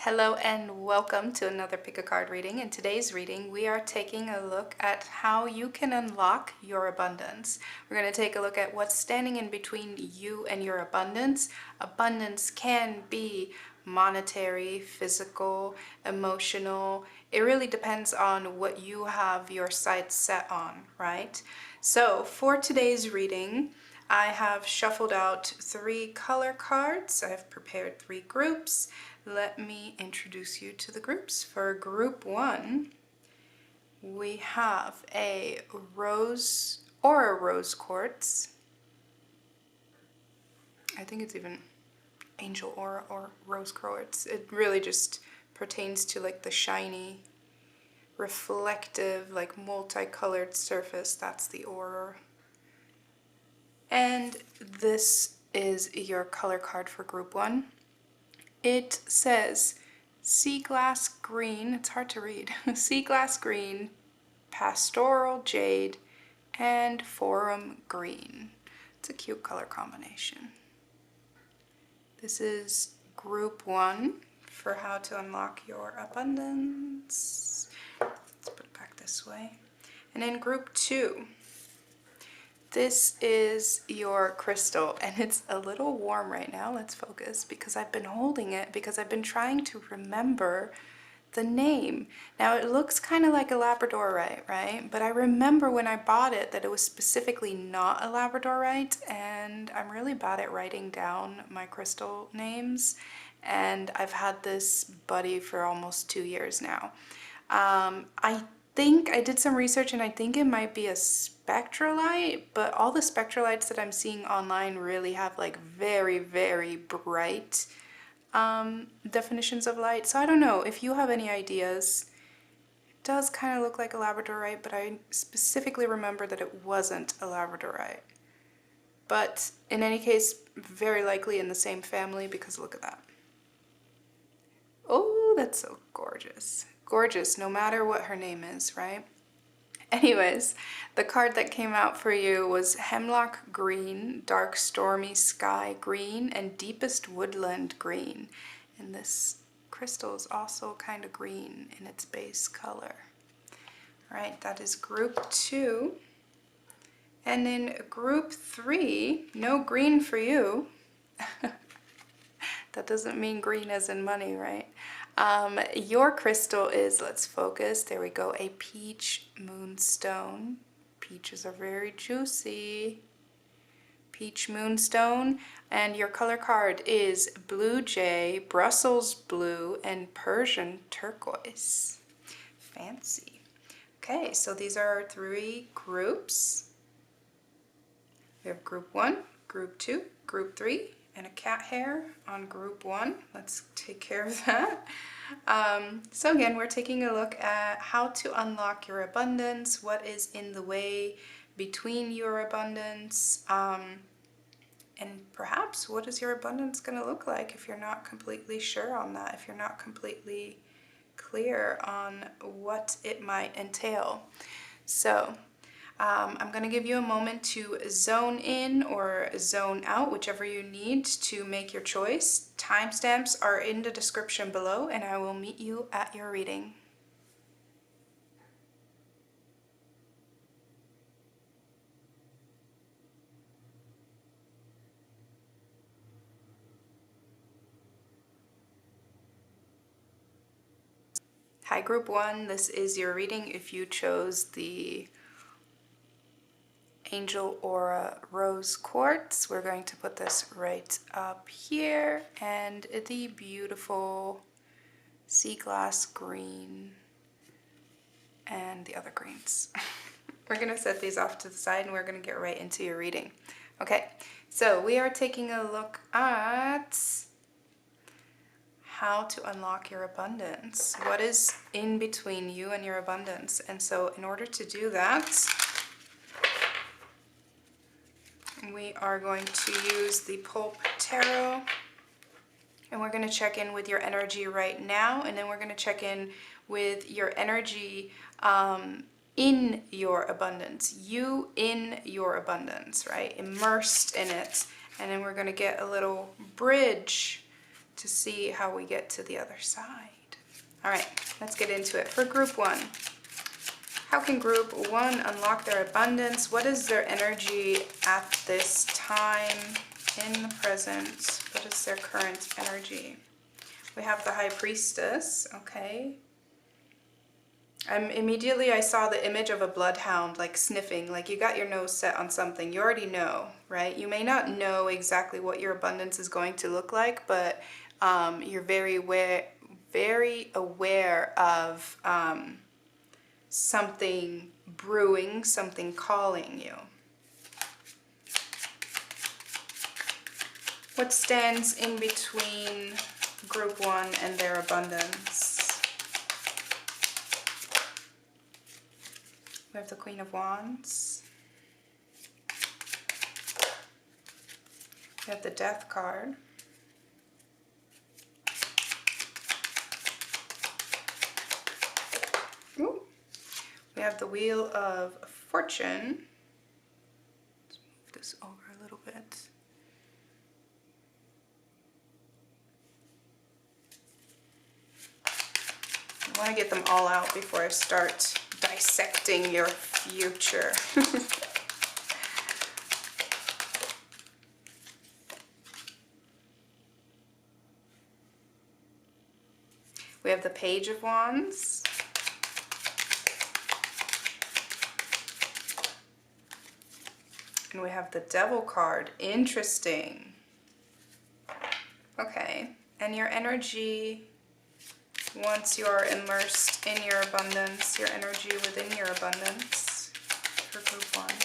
Hello and welcome to another Pick a Card reading. In today's reading, we are taking a look at how you can unlock your abundance. We're going to take a look at what's standing in between you and your abundance. Abundance can be monetary, physical, emotional. It really depends on what you have your sights set on, right? So for today's reading, I have shuffled out 3 color cards. I've prepared 3 groups. Let me introduce you to the groups. For group 1, we have a rose quartz. I think it's even angel aura or rose quartz. It really just pertains to like the shiny, reflective, like multicolored surface. That's the aura. And this is your color card for group 1. It says sea glass green, it's hard to read, sea glass green, pastoral jade, and forum green. It's a cute color combination. This is group 1 for how to unlock your abundance. Let's put it back this way. And in group 2, this is your crystal, and it's a little warm right now. Let's focus because I've been holding it because I've been trying to remember the name. Now it looks kind of like a labradorite, right? But I remember when I bought it that it was specifically not a labradorite, and I'm really bad at writing down my crystal names, and I've had this buddy for almost 2 years now. I think I did some research and I think it might be a spectralite, but all the spectralites that I'm seeing online really have like very, very bright definitions of light. So I don't know if you have any ideas. It does kind of look like a labradorite, but I specifically remember that it wasn't a labradorite. But in any case, very likely in the same family because look at that. Oh, that's so gorgeous. Gorgeous, no matter what her name is, right? Anyways, the card that came out for you was Hemlock Green, Dark Stormy Sky Green, and Deepest Woodland Green. And this crystal is also kind of green in its base color. All right, that is group 2. And in group 3, no green for you. That doesn't mean green as in money, right? Your crystal is, let's focus, there we go, a peach moonstone. Peaches are very juicy. Peach moonstone. And your color card is Blue Jay, Brussels blue, and Persian turquoise. Fancy. Okay, so these are our 3 groups. We have group 1, group 2, group 3, and a cat hair on group 1. Let's take care of that. So again, we're taking a look at how to unlock your abundance, what is in the way between your abundance, and perhaps what is your abundance going to look like if you're not completely sure on that, if you're not completely clear on what it might entail. So I'm going to give you a moment to zone in or zone out, whichever you need to make your choice. Timestamps are in the description below, and I will meet you at your reading. Hi, Group 1. This is your reading if you chose the Angel Aura Rose Quartz. We're going to put this right up here, and the beautiful sea glass green and the other greens. We're going to set these off to the side and we're going to get right into your reading. Okay, so we are taking a look at how to unlock your abundance. What is in between you and your abundance? And so in order to do that, we are going to use the Pulp Tarot, and we're going to check in with your energy right now, and then we're going to check in with your energy in your abundance, you in your abundance, right? Immersed in it. And then we're going to get a little bridge to see how we get to the other side. All right, let's get into it. For group one, how can group one unlock their abundance? What is their energy at this time in the present? What is their current energy? We have the High Priestess, okay. Immediately I saw the image of a bloodhound, like sniffing, like you got your nose set on something. You already know, right? You may not know exactly what your abundance is going to look like, but you're very aware of something brewing, something calling you. What stands in between group one and their abundance? We have the Queen of Wands. We have the Death card. Ooh. We have the Wheel of Fortune. Let's move this over a little bit. I want to get them all out before I start dissecting your future. We have the Page of Wands. And we have the Devil card. Interesting. Okay. And your energy, once you are immersed in your abundance, your energy within your abundance for group one.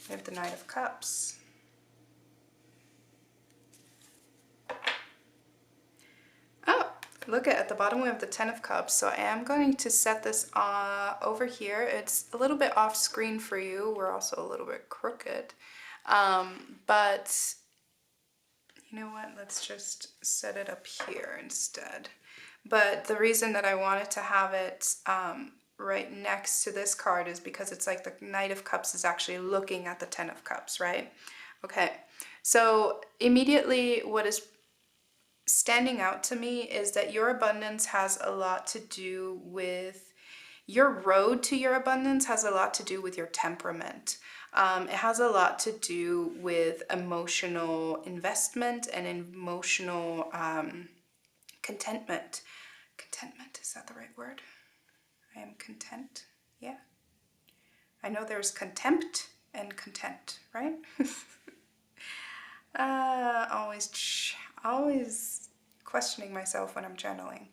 We have the Knight of Cups. Oh, look at the bottom we have the Ten of Cups. So I am going to set this over here. It's a little bit off screen for you. We're also a little bit crooked. But you know what? Let's just set it up here instead. But the reason that I wanted to have it right next to this card is because it's like the Knight of Cups is actually looking at the Ten of Cups, right? Okay, so immediately what is standing out to me is that your abundance has a lot to do with your road to your abundance, has a lot to do with your temperament. It has a lot to do with emotional investment and emotional contentment. Contentment, is that the right word? I am content, yeah. I know there's contempt and content, right? Always questioning myself when I'm journaling.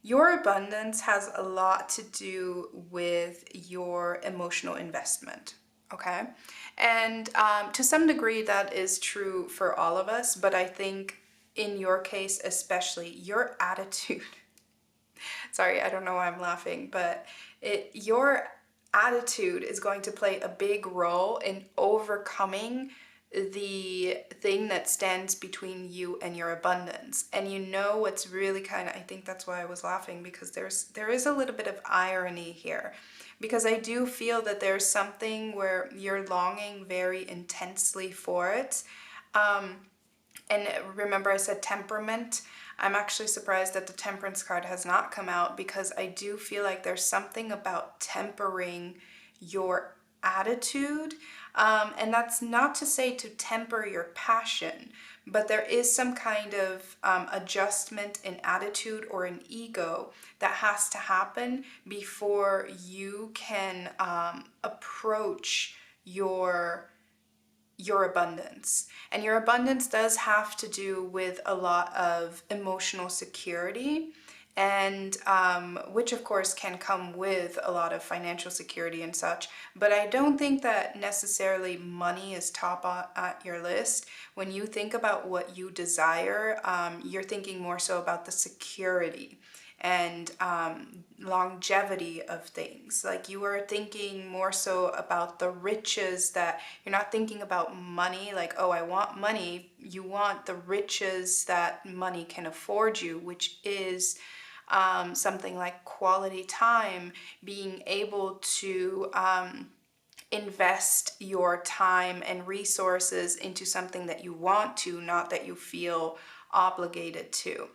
Your abundance has a lot to do with your emotional investment, okay? And to some degree that is true for all of us, but I think in your case especially, your attitude, sorry, I don't know why I'm laughing, but your attitude is going to play a big role in overcoming the thing that stands between you and your abundance. And you know what's really kind of, I think that's why I was laughing, because there is a little bit of irony here, because I do feel that there's something where you're longing very intensely for it. And remember I said temperament. I'm actually surprised that the Temperance card has not come out, because I do feel like there's something about tempering your attitude. And that's not to say to temper your passion, but there is some kind of adjustment in attitude or in ego that has to happen before you can approach your abundance. And your abundance does have to do with a lot of emotional security, and which of course can come with a lot of financial security and such. But I don't think that necessarily money is top at your list. When you think about what you desire, you're thinking more so about the security and longevity of things. Like you are thinking more so about the riches, that you're not thinking about money like, oh, I want money. You want the riches that money can afford you, which is something like quality time, being able to invest your time and resources into something that you want to, not that you feel obligated to.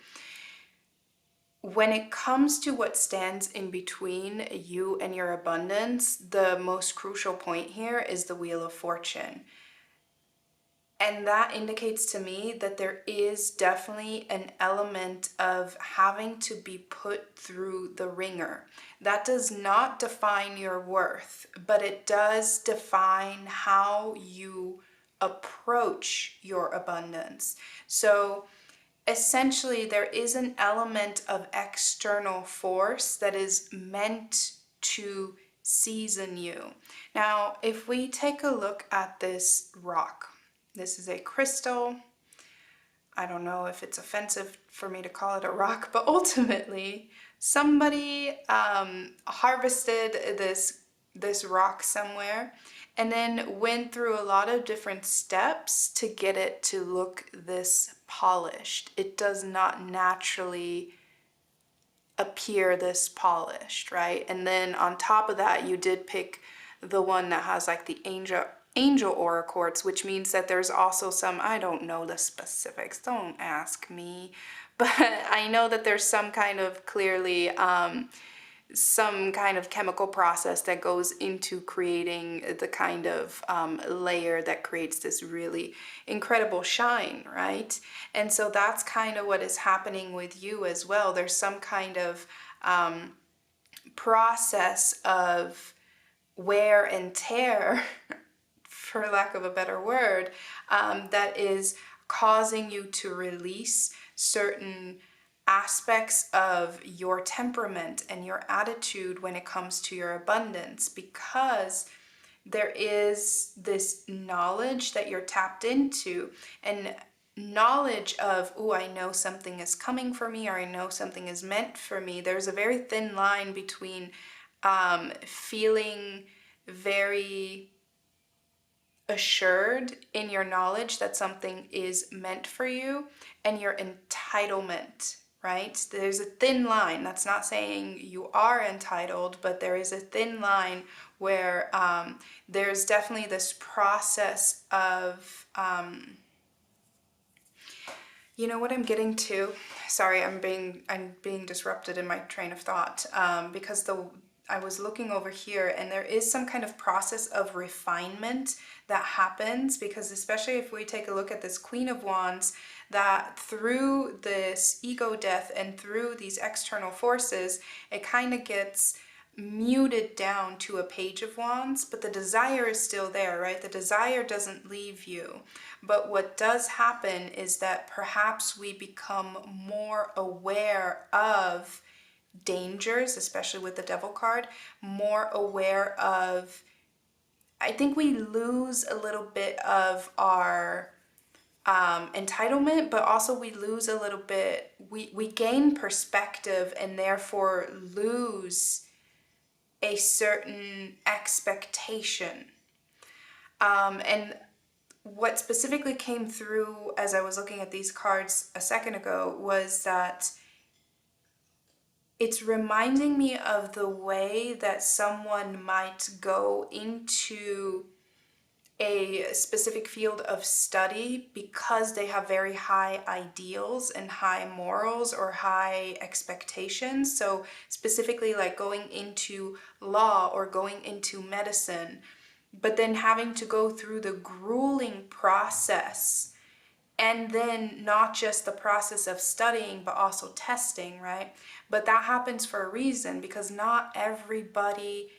When it comes to what stands in between you and your abundance, the most crucial point here is the Wheel of Fortune. And that indicates to me that there is definitely an element of having to be put through the ringer. That does not define your worth, but it does define how you approach your abundance. So essentially, there is an element of external force that is meant to season you. Now, if we take a look at this rock, this is a crystal. I don't know if it's offensive for me to call it a rock, but ultimately somebody harvested this rock somewhere and then went through a lot of different steps to get it to look this polished. It does not naturally appear this polished, right? And then on top of that, you did pick the one that has like the angel aura quartz, which means that there's also some, I don't know the specifics, don't ask me, but I know that there's some kind of clearly some kind of chemical process that goes into creating the kind of layer that creates this really incredible shine, right? And so that's kind of what is happening with you as well. There's some kind of process of wear and tear, for lack of a better word, that is causing you to release certain aspects of your temperament and your attitude when it comes to your abundance, because there is this knowledge that you're tapped into, and knowledge of, oh, I know something is coming for me, or I know something is meant for me. There's a very thin line between feeling very assured in your knowledge that something is meant for you and your entitlement, right? There's a thin line. That's not saying you are entitled, but there is a thin line where there's definitely this process of, you know what I'm getting to? Sorry, I'm being disrupted in my train of thought because I was looking over here, and there is some kind of process of refinement that happens, because especially if we take a look at this Queen of Wands, that through this ego death and through these external forces, it kind of gets muted down to a Page of Wands, but the desire is still there, right? The desire doesn't leave you. But what does happen is that perhaps we become more aware of dangers, especially with the Devil card, more aware of, I think we lose a little bit of our entitlement, but also we lose a little bit, we gain perspective and therefore lose a certain expectation. And what specifically came through as I was looking at these cards a second ago was that it's reminding me of the way that someone might go into a specific field of study because they have very high ideals and high morals or high expectations. So specifically like going into law or going into medicine, but then having to go through the grueling process. And then not just the process of studying, but also testing, right? But that happens for a reason, because not everybody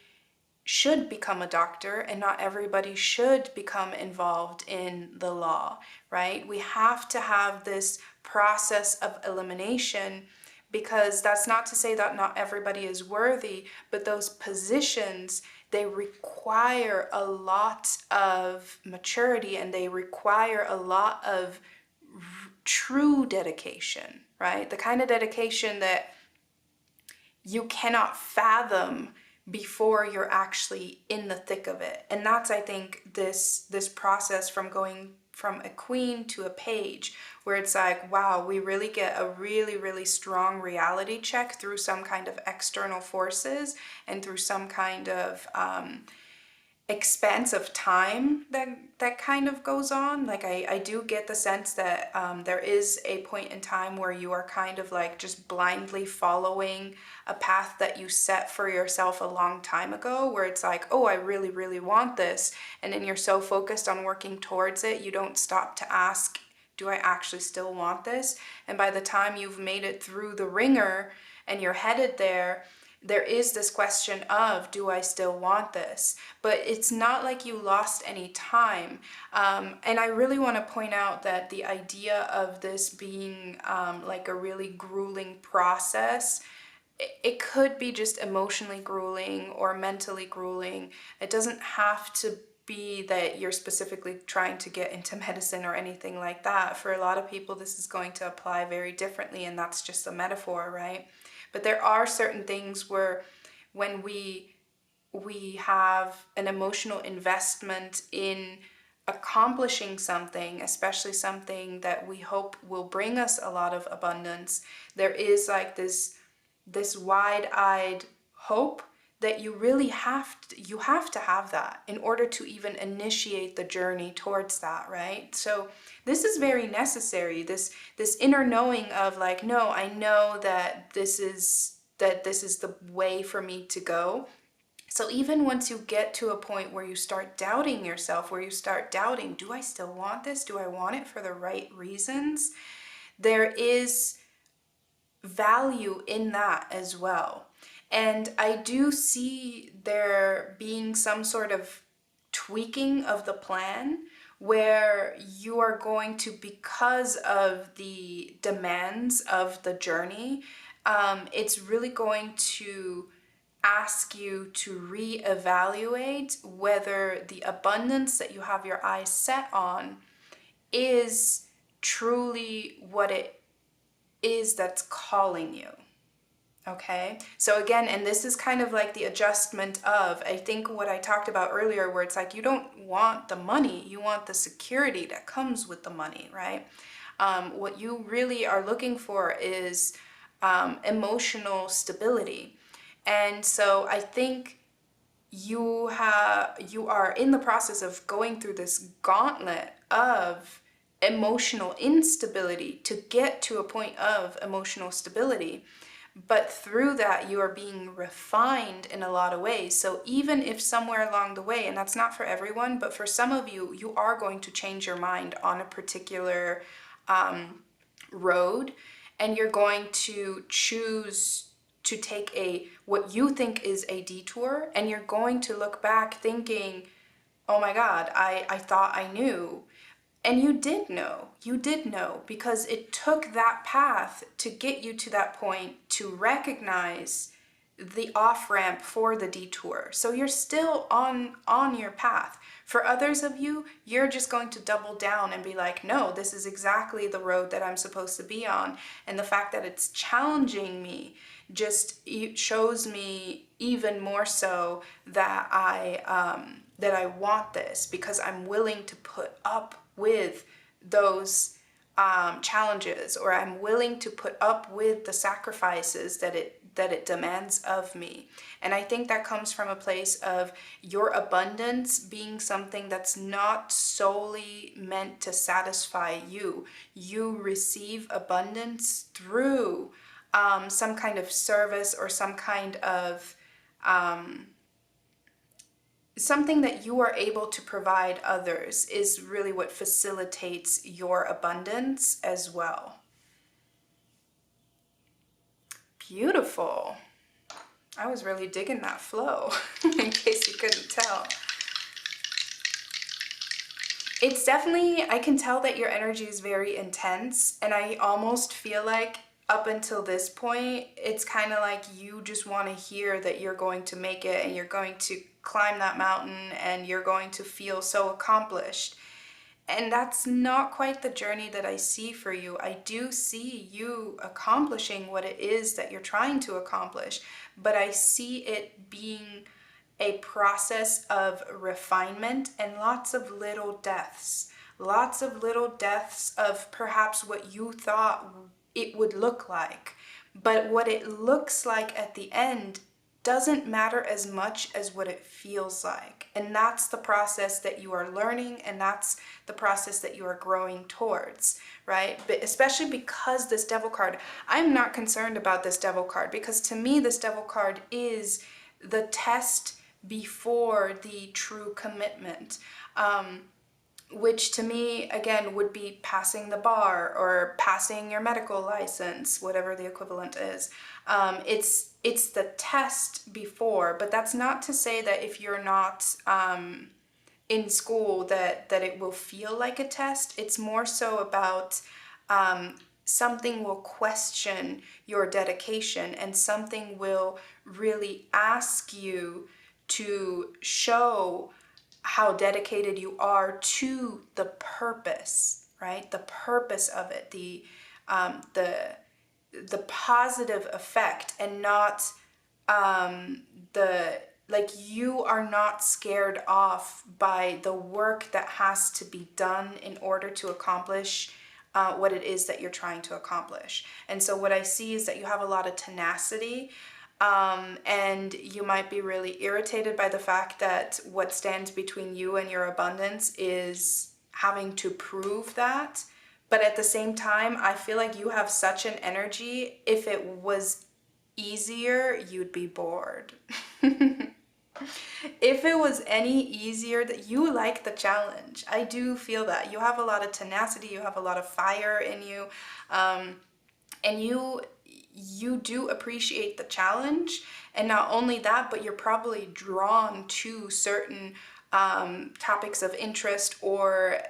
should become a doctor and not everybody should become involved in the law, right? We have to have this process of elimination, because that's not to say that not everybody is worthy, but those positions, they require a lot of maturity and they require a lot of true dedication, right? The kind of dedication that you cannot fathom before you're actually in the thick of it. And that's, I think, this process from going from a queen to a page, where it's like, wow, we really get a really, really strong reality check through some kind of external forces and through some kind of expanse of time that kind of goes on. Like I do get the sense that there is a point in time where you are kind of like just blindly following a path that you set for yourself a long time ago, where it's like, oh, I really, really want this. And then you're so focused on working towards it, you don't stop to ask, do I actually still want this? And by the time you've made it through the ringer and you're headed there, there is this question of, do I still want this? But it's not like you lost any time. And I really want to point out that the idea of this being like a really grueling process, it could be just emotionally grueling or mentally grueling. It doesn't have to be that you're specifically trying to get into medicine or anything like that. For a lot of people, this is going to apply very differently, and that's just a metaphor, right? But there are certain things where when we have an emotional investment in accomplishing something, especially something that we hope will bring us a lot of abundance, there is like this wide-eyed hope that you really have to have that in order to even initiate the journey towards that, right? So this is very necessary, this inner knowing of like, no, I know that this is the way for me to go. So even once you get to a point where you start doubting yourself, where you start doubting, do I still want this? Do I want it for the right reasons? There is value in that as well. And I do see there being some sort of tweaking of the plan where you are going to, because of the demands of the journey, it's really going to ask you to reevaluate whether the abundance that you have your eyes set on is truly what it is that's calling you. Okay, so again, and this is kind of like the adjustment of, I think what I talked about earlier, where it's like you don't want the money, you want the security that comes with the money, right? What you really are looking for is emotional stability. And so I think you are in the process of going through this gauntlet of emotional instability to get to a point of emotional stability. But through that, you are being refined in a lot of ways. So even if somewhere along the way, and that's not for everyone, but for some of you, you are going to change your mind on a particular road, and you're going to choose to take what you think is a detour, and you're going to look back thinking, oh my God, I thought I knew. And you did know, because it took that path to get you to that point to recognize the off-ramp for the detour. So you're still on your path. For others of you, you're just going to double down and be like, no, this is exactly the road that I'm supposed to be on. And the fact that it's challenging me just shows me even more so that I want this, because I'm willing to put up with those challenges, or I'm willing to put up with the sacrifices that it demands of me. And I think that comes from a place of your abundance being something that's not solely meant to satisfy you. You receive abundance through some kind of service, or some kind of something that you are able to provide others is really what facilitates your abundance as well. Beautiful. I was really digging that flow, in case you couldn't tell. It's definitely, I can tell that your energy is very intense, and I almost feel like up until this point, it's kind of like you just want to hear that you're going to make it, and you're going to climb that mountain, and you're going to feel so accomplished. And that's not quite the journey that I see for you. I do see you accomplishing what it is that you're trying to accomplish, but I see it being a process of refinement and lots of little deaths of perhaps what you thought it would look like. But what it looks like at the end doesn't matter as much as what it feels like. And that's the process that you are learning, and that's the process that you are growing towards, right? But especially because this devil card, I'm not concerned about this devil card, because to me, this devil card is the test before the true commitment. Which to me, again, would be passing the bar or passing your medical license, whatever the equivalent is. It's the test before, but that's not to say that if you're not in school that it will feel like a test. It's more so about something will question your dedication, and something will really ask you to show how dedicated you are to the purpose, right? The purpose of it, the positive effect, and not the like, you are not scared off by the work that has to be done in order to accomplish what it is that you're trying to accomplish. And so what I see is that you have a lot of tenacity. And you might be really irritated by the fact that what stands between you and your abundance is having to prove that. But at the same time, I feel like you have such an energy. If it was easier, you'd be bored. If it was any easier, that you like the challenge. I do feel that you have a lot of tenacity, you have a lot of fire in you, and you do appreciate the challenge. And not only that, but you're probably drawn to certain topics of interest or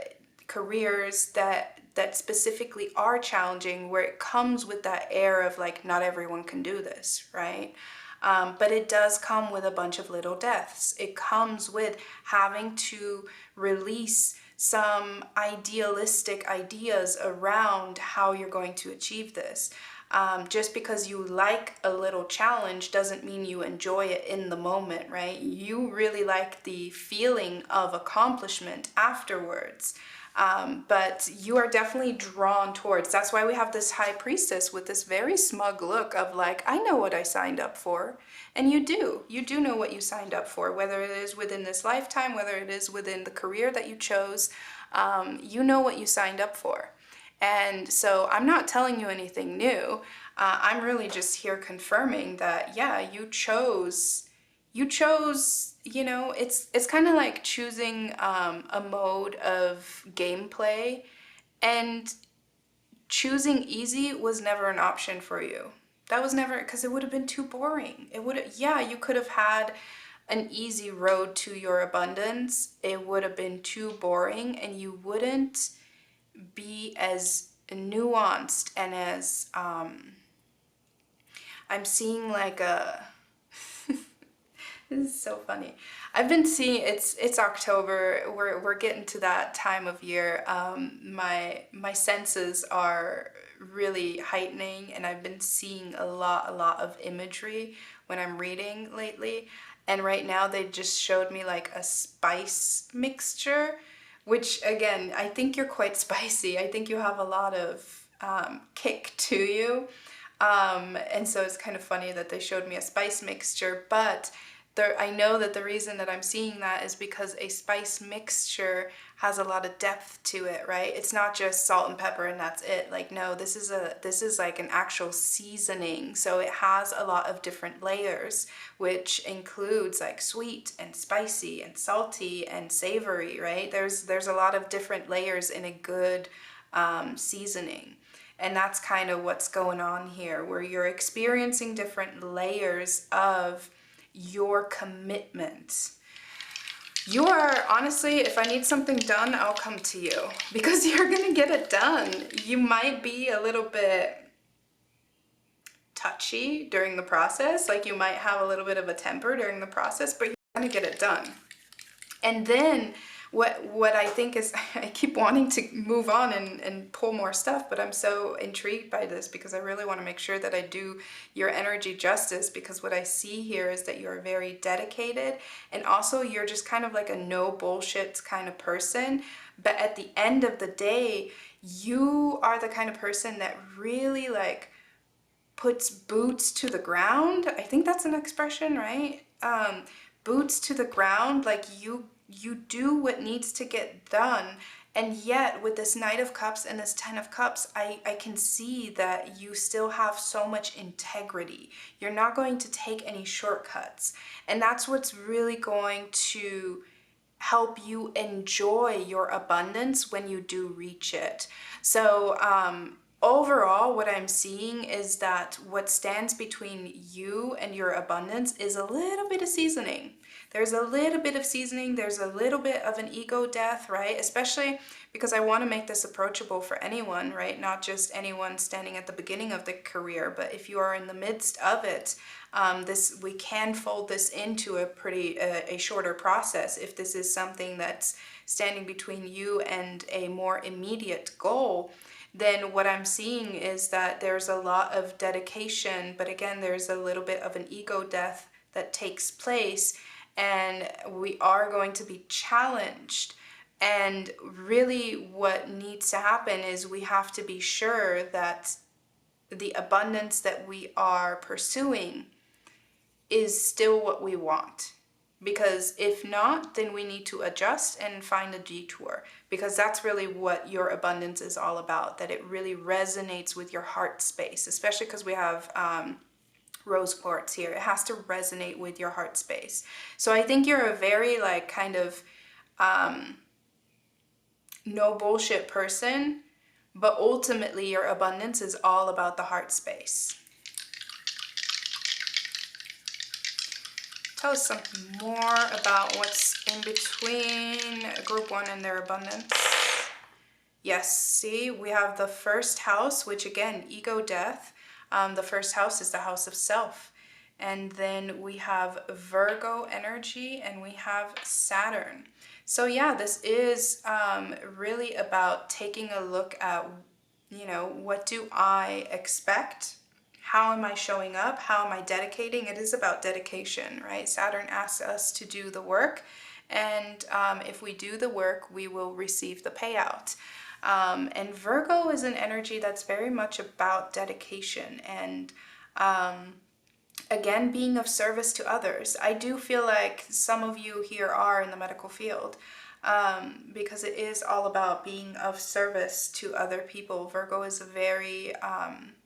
careers that specifically are challenging, where it comes with that air of like, not everyone can do this, right? But it does come with a bunch of little deaths. It comes with having to release some idealistic ideas around how you're going to achieve this. Just because you like a little challenge doesn't mean you enjoy it in the moment, right? You really like the feeling of accomplishment afterwards. But you are definitely drawn towards. That's why we have this high priestess with this very smug look of like, I know what I signed up for. And you do. You do know what you signed up for, whether it is within this lifetime, whether it is within the career that you chose. You know what you signed up for. And so I'm not telling you anything new. I'm really just here confirming that, yeah, you chose, it's kind of like choosing a mode of gameplay, and choosing easy was never an option for you. That was never, because it would have been too boring. It would, yeah, you could have had an easy road to your abundance. It would have been too boring, and you wouldn't be as nuanced and as I'm seeing like a this is so funny. I've been seeing, it's October. We're getting to that time of year. My senses are really heightening, and I've been seeing a lot of imagery when I'm reading lately. And right now they just showed me like a spice mixture, which again, I think you're quite spicy. I think you have a lot of kick to you. And so it's kind of funny that they showed me a spice mixture, but I know that the reason that I'm seeing that is because a spice mixture has a lot of depth to it, right? It's not just salt and pepper and that's it. Like, no, this is like an actual seasoning. So it has a lot of different layers, which includes like sweet and spicy and salty and savory, right? There's a lot of different layers in a good seasoning. And that's kind of what's going on here, where you're experiencing different layers of your commitment. You are, honestly, if I need something done, I'll come to you, because you're gonna get it done. You might be a little bit touchy during the process, like you might have a little bit of a temper during the process, but you're gonna get it done. And then what I think is, I keep wanting to move on and pull more stuff, but I'm so intrigued by this because I really want to make sure that I do your energy justice, because what I see here is that you're very dedicated, and also you're just kind of like a no bullshit kind of person. But at the end of the day, you are the kind of person that really like puts boots to the ground. I think that's an expression, right? Boots to the ground, like you do what needs to get done. And yet with this Knight of Cups and this Ten of Cups, I can see that you still have so much integrity. You're not going to take any shortcuts. And that's what's really going to help you enjoy your abundance when you do reach it. So overall, what I'm seeing is that what stands between you and your abundance is a little bit of seasoning. There's a little bit of seasoning. There's a little bit of an ego death, right? Especially because I want to make this approachable for anyone, right? Not just anyone standing at the beginning of the career, but if you are in the midst of it, we can fold this into a shorter process. If this is something that's standing between you and a more immediate goal, then what I'm seeing is that there's a lot of dedication, but again, there's a little bit of an ego death that takes place, and we are going to be challenged. And really what needs to happen is we have to be sure that the abundance that we are pursuing is still what we want. Because if not, then we need to adjust and find a detour, because that's really what your abundance is all about, that it really resonates with your heart space, especially because we have rose quartz here. It has to resonate with your heart space. So I think you're a very like kind of no bullshit person, but ultimately your abundance is all about the heart space. Tell us something more about what's in between group one and their abundance. Yes, see, we have the first house, which again, ego death. The first house is the house of self. And then we have Virgo energy and we have Saturn. So yeah, this is really about taking a look at, what do I expect? How am I showing up? How am I dedicating? It is about dedication, right? Saturn asks us to do the work. And if we do the work, we will receive the payout. And Virgo is an energy that's very much about dedication and, again, being of service to others. I do feel like some of you here are in the medical field, because it is all about being of service to other people. Virgo is a very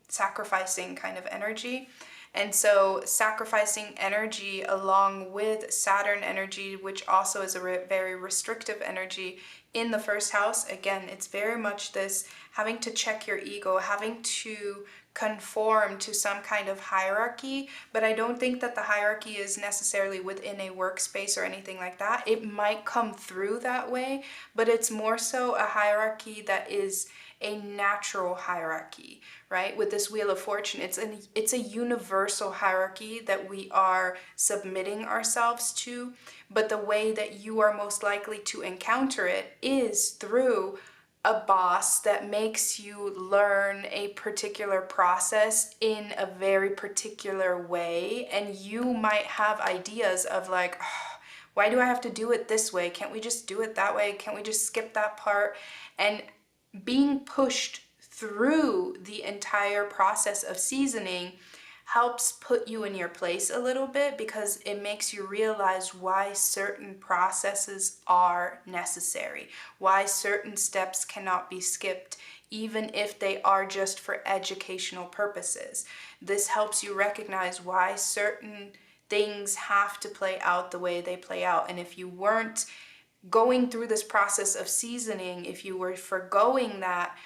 sacrificing kind of energy. And so sacrificing energy along with Saturn energy, which also is a very restrictive energy in the first house. Again, it's very much this having to check your ego, having to conform to some kind of hierarchy. But I don't think that the hierarchy is necessarily within a workspace or anything like that. It might come through that way, but it's more so a hierarchy that is a natural hierarchy, right? With this Wheel of Fortune, it's a universal hierarchy that we are submitting ourselves to, but the way that you are most likely to encounter it is through a boss that makes you learn a particular process in a very particular way, and you might have ideas of like, oh, why do I have to do it this way? Can't we just do it that way? Can't we just skip that part? And being pushed through the entire process of seasoning helps put you in your place a little bit, because it makes you realize why certain processes are necessary, why certain steps cannot be skipped, even if they are just for educational purposes. This helps you recognize why certain things have to play out the way they play out. And if you weren't going through this process of seasoning, if you were forgoing that,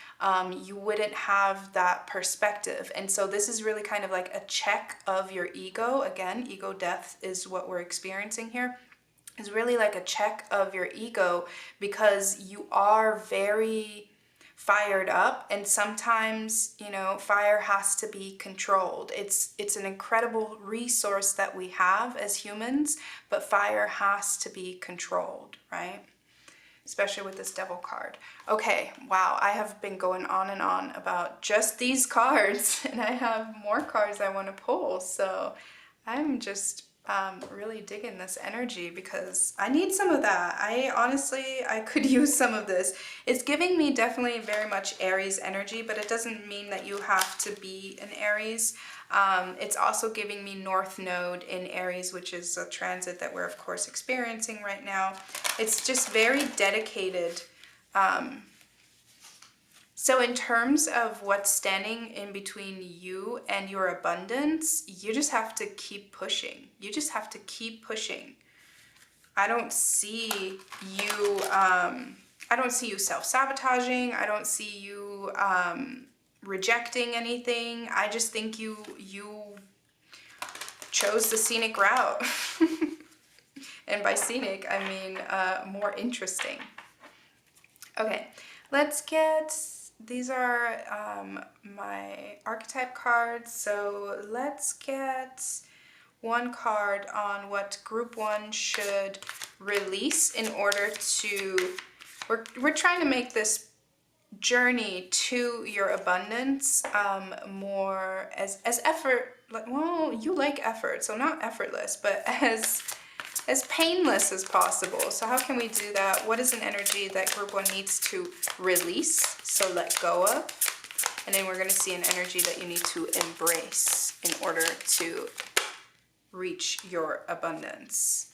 you wouldn't have that perspective. And so this is really kind of like a check of your ego. Again, ego death is what we're experiencing here. It's really like a check of your ego, because you are very fired up, and sometimes fire has to be controlled. It's an incredible resource that we have as humans, but fire has to be controlled, right? Especially with this Devil card. Okay, wow, I have been going on and on about just these cards, and I have more cards I want to pull, so I'm just really digging this energy because I need some of that. I could use some of this. It's giving me definitely very much Aries energy, but it doesn't mean that you have to be an Aries. It's also giving me North Node in Aries, which is a transit that we're of course experiencing right now. It's just very dedicated. So in terms of what's standing in between you and your abundance, you just have to keep pushing. You just have to keep pushing. I don't see you, self-sabotaging. I don't see you rejecting anything. I just think you chose the scenic route. And by scenic, I mean more interesting. Okay, let's get... These are my archetype cards, so let's get one card on what group 1 should release in order to... We're trying to make this journey to your abundance more as effort... Well, you like effort, so not effortless, but as painless as possible. So how can we do that? What is an energy that group 1 needs to release, so let go of? And then we're going to see an energy that you need to embrace in order to reach your abundance.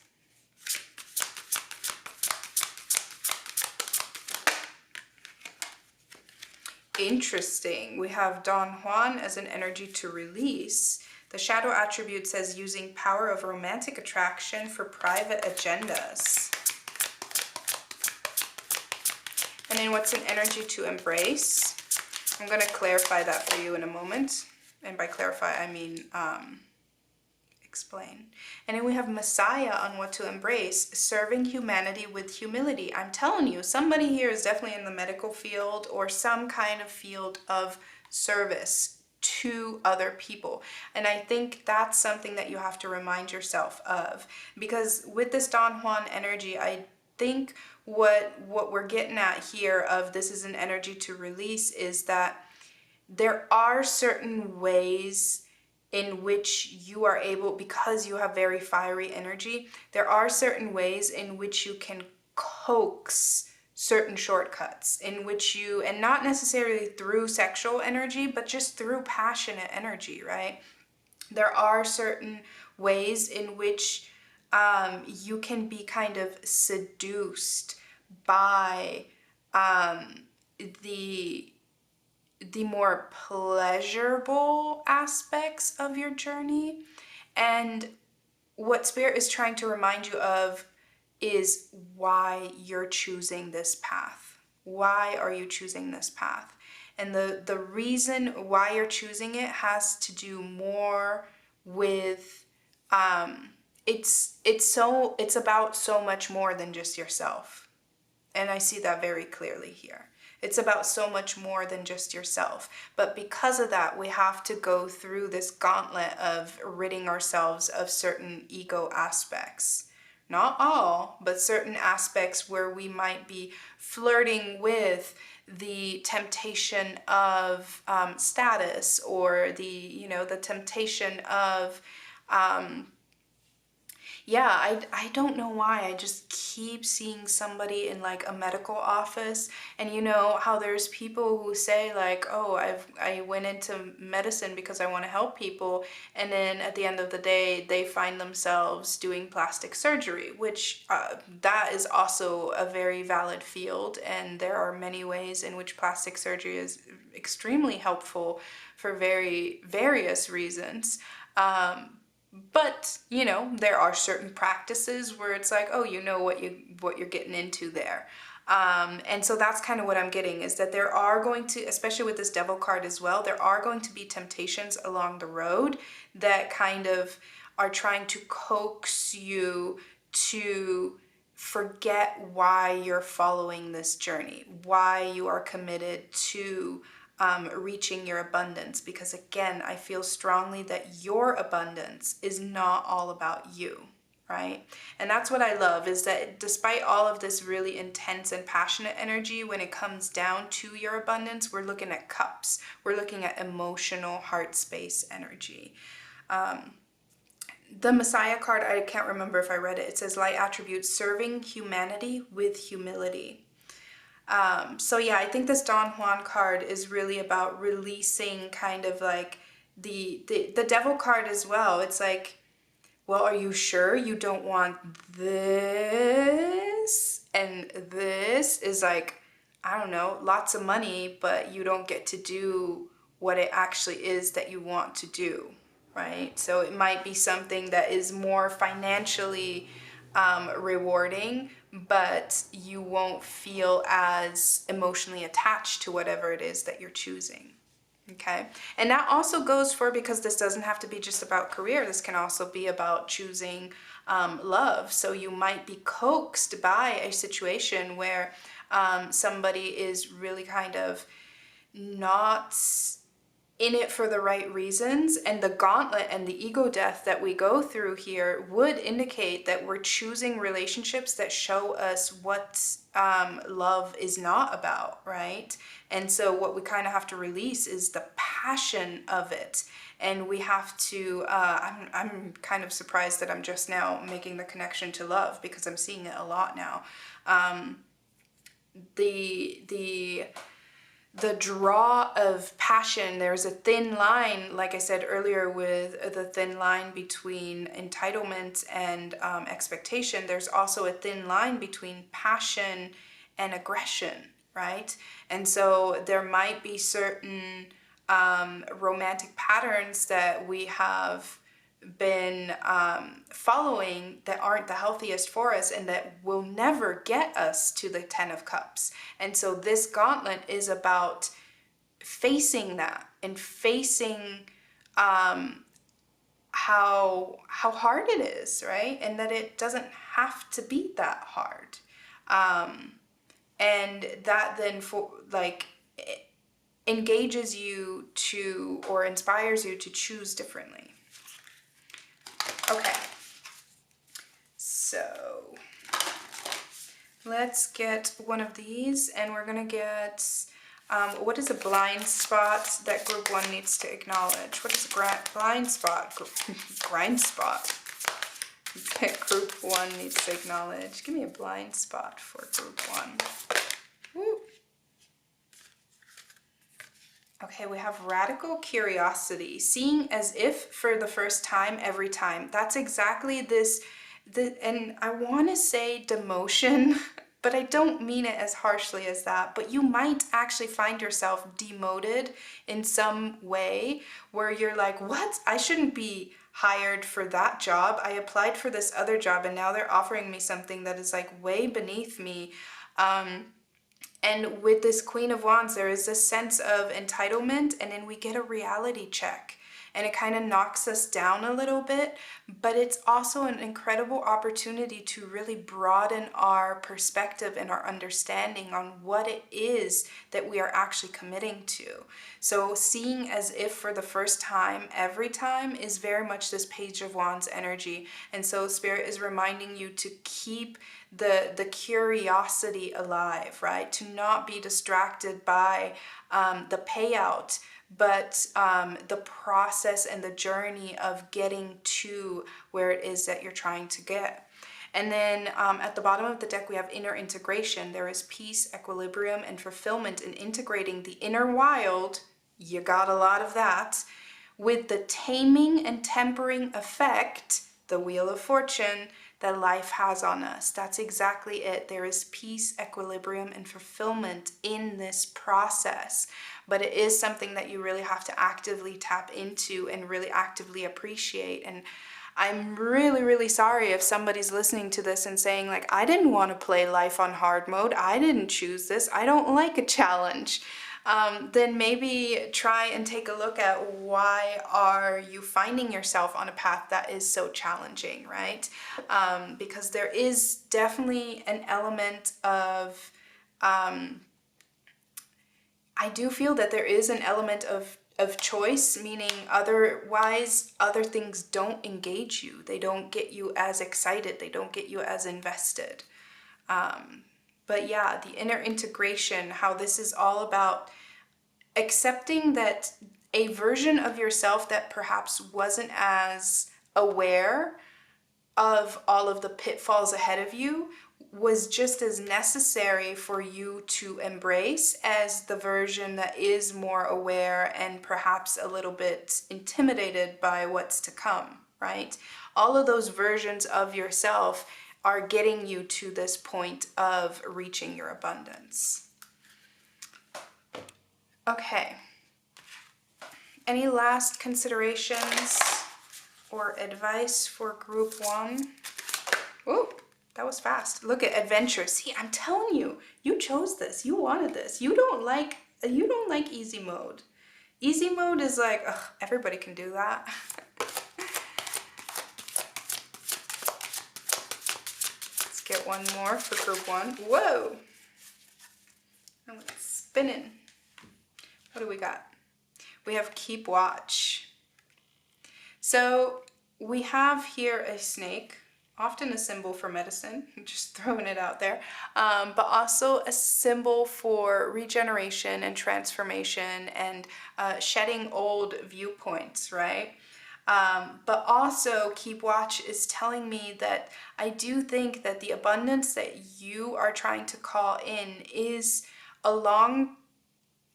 Interesting. We have Don Juan as an energy to release. The shadow attribute says using power of romantic attraction for private agendas. And then what's an energy to embrace? I'm going to clarify that for you in a moment. And by clarify, I mean explain. And then we have Messiah on what to embrace, serving humanity with humility. I'm telling you, somebody here is definitely in the medical field or some kind of field of service to other people. And I think that's something that you have to remind yourself of, because with this Don Juan energy, I think what we're getting at here of this is an energy to release is that there are certain ways in which you are able, because you have very fiery energy, there are certain ways in which you can coax certain shortcuts, in which you, and not necessarily through sexual energy, but just through passionate energy, right? There are certain ways in which you can be kind of seduced by the more pleasurable aspects of your journey. And what Spirit is trying to remind you of is why you're choosing this path. Why are you choosing this path? And the reason why you're choosing it has to do more with it's about so much more than just yourself. And I see that very clearly here. It's about so much more than just yourself. But because of that, we have to go through this gauntlet of ridding ourselves of certain ego aspects. Not all, but certain aspects where we might be flirting with the temptation of status, or the temptation of I don't know why. I just keep seeing somebody in like a medical office, and you know how there's people who say like, oh, I went into medicine because I want to help people, and then at the end of the day they find themselves doing plastic surgery, which that is also a very valid field, and there are many ways in which plastic surgery is extremely helpful for various reasons. But, there are certain practices where it's like, oh, you know what you're getting into there. And so that's kind of what I'm getting, is that there are going to, especially with this Devil card as well, there are going to be temptations along the road that kind of are trying to coax you to forget why you're following this journey, why you are committed to reaching your abundance. Because again, I feel strongly that your abundance is not all about you, right? And that's what I love, is that despite all of this really intense and passionate energy, when it comes down to your abundance, we're looking at cups. We're looking at emotional heart space energy. the Messiah card, I can't remember if I read it. It says light attributes, serving humanity with humility. So yeah, I think this Don Juan card is really about releasing kind of like the devil card as well. It's like, well, are you sure you don't want this? And this is like, I don't know, lots of money, but you don't get to do what it actually is that you want to do, right? So it might be something that is more financially rewarding, but you won't feel as emotionally attached to whatever it is that you're choosing. Okay. And that also goes for, because this doesn't have to be just about career. This can also be about choosing love. So you might be coaxed by a situation where somebody is really kind of not in it for the right reasons, and the gauntlet and the ego death that we go through here would indicate that we're choosing relationships that show us what love is not about, right? And so what we kind of have to release is the passion of it, and we have to I'm kind of surprised that I'm just now making the connection to love, because I'm seeing it a lot now. The draw of passion, there's a thin line, like I said earlier, with the thin line between entitlement and expectation. There's also a thin line between passion and aggression, right? And so there might be certain romantic patterns that we have been following that aren't the healthiest for us, and that will never get us to the 10 of Cups. And so this gauntlet is about facing that and facing how hard it is, right? And that it doesn't have to be that hard. And that then engages you to, or inspires you to choose differently. Okay, so let's get one of these, and we're gonna get, what is a blind spot that group 1 needs to acknowledge? What is a blind spot? Grind spot that group 1 needs to acknowledge. Give me a blind spot for group 1. Woo. Okay, we have radical curiosity, seeing as if for the first time every time. That's exactly this, and I want to say demotion, but I don't mean it as harshly as that. But you might actually find yourself demoted in some way where you're like, what? I shouldn't be hired for that job. I applied for this other job, and now they're offering me something that is like way beneath me. And with this Queen of Wands, there is this sense of entitlement, and then we get a reality check, and it kind of knocks us down a little bit, but it's also an incredible opportunity to really broaden our perspective and our understanding on what it is that we are actually committing to. So seeing as if for the first time, every time, is very much this Page of Wands energy. And so Spirit is reminding you to keep the curiosity alive, right? To not be distracted by the payout, but the process and the journey of getting to where it is that you're trying to get. And then at the bottom of the deck, we have inner integration. There is peace, equilibrium, and fulfillment in integrating the inner wild. You got a lot of that. With the taming and tempering effect, the Wheel of Fortune, that life has on us. That's exactly it. There is peace, equilibrium, and fulfillment in this process. But it is something that you really have to actively tap into and really actively appreciate. And I'm really, really sorry if somebody's listening to this and saying, like, I didn't want to play life on hard mode. I didn't choose this. I don't like a challenge. Then maybe try and take a look at why are you finding yourself on a path that is so challenging, right? Because there is definitely an element of, I do feel that there is an element of choice, meaning otherwise other things don't engage you. They don't get you as excited. They don't get you as invested. But yeah, the inner integration, how this is all about accepting that a version of yourself that perhaps wasn't as aware of all of the pitfalls ahead of you was just as necessary for you to embrace as the version that is more aware and perhaps a little bit intimidated by what's to come, right? All of those versions of yourself are getting you to this point of reaching your abundance. Okay. Any last considerations or advice for group one? Ooh, that was fast. Look at adventure. See, I'm telling you, you chose this. You wanted this. You don't like easy mode. Easy mode is like, ugh, everybody can do that. Let's get one more for group one. Whoa. And it's spinning. What do we got? We have keep watch. So we have here a snake, often a symbol for medicine, just throwing it out there, but also a symbol for regeneration and transformation and shedding old viewpoints, right? But also keep watch is telling me that I do think that the abundance that you are trying to call in is along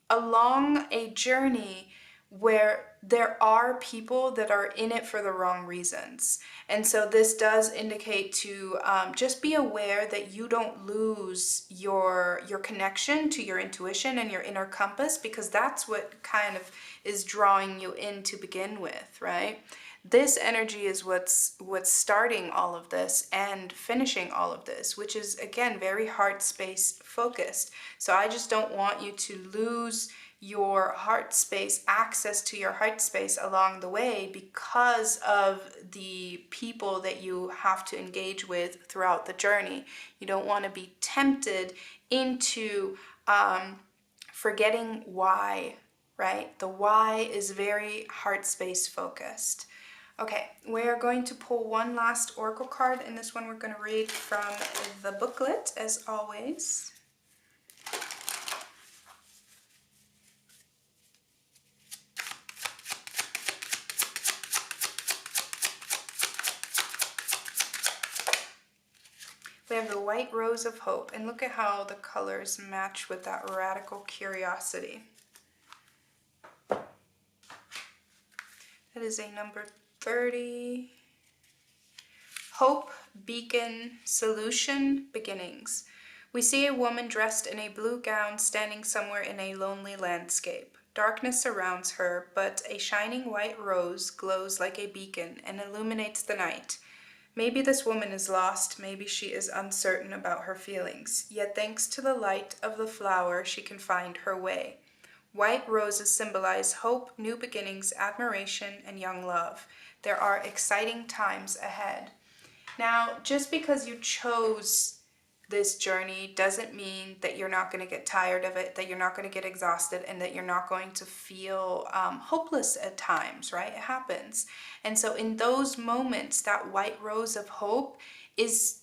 a journey where there are people that are in it for the wrong reasons. And so this does indicate to just be aware that you don't lose your connection to your intuition and your inner compass, because that's what kind of is drawing you in to begin with, right? This energy is what's starting all of this and finishing all of this, which is, again, very heart space focused. So I just don't want you to lose your heart space, access to your heart space along the way because of the people that you have to engage with throughout the journey. You don't want to be tempted into forgetting why, right? The why is very heart space focused. Okay, we're going to pull one last oracle card, and this one we're going to read from the booklet, as always. We have the White Rose of Hope, and look at how the colors match with that radical curiosity. That is a number 30. Hope, beacon, solution, beginnings. We see a woman dressed in a blue gown standing somewhere in a lonely landscape. Darkness surrounds her, but a shining white rose glows like a beacon and illuminates the night. Maybe this woman is lost, maybe she is uncertain about her feelings, yet thanks to the light of the flower she can find her way. White roses symbolize hope, new beginnings, admiration, and young love. There are exciting times ahead. Now, just because you chose this journey doesn't mean that you're not going to get tired of it, that you're not going to get exhausted, and that you're not going to feel hopeless at times, right? It happens. And so in those moments, that white rose of hope is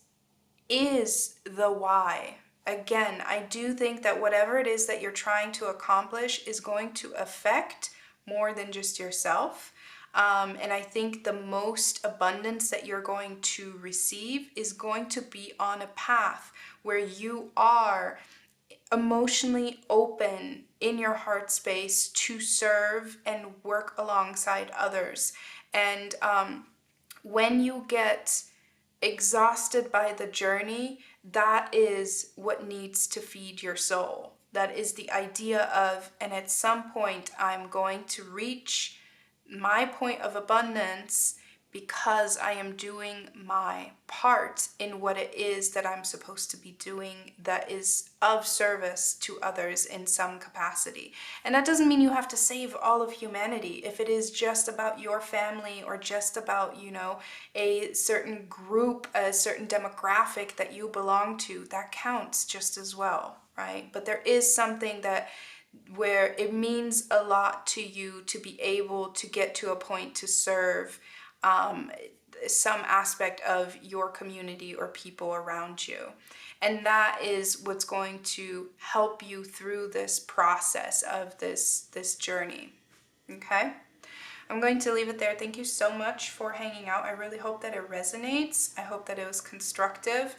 the why. Again, I do think that whatever it is that you're trying to accomplish is going to affect more than just yourself. And I think the most abundance that you're going to receive is going to be on a path where you are emotionally open in your heart space to serve and work alongside others. And when you get exhausted by the journey, that is what needs to feed your soul. That is the idea of, and at some point I'm going to reach my point of abundance because I am doing my part in what it is that I'm supposed to be doing that is of service to others in some capacity. And that doesn't mean you have to save all of humanity. If it is just about your family or just about, a certain group, a certain demographic that you belong to, that counts just as well, right? But there is something where it means a lot to you to be able to get to a point to serve some aspect of your community or people around you. And that is what's going to help you through this process of this journey. Okay? I'm going to leave it there. Thank you so much for hanging out. I really hope that it resonates. I hope that it was constructive.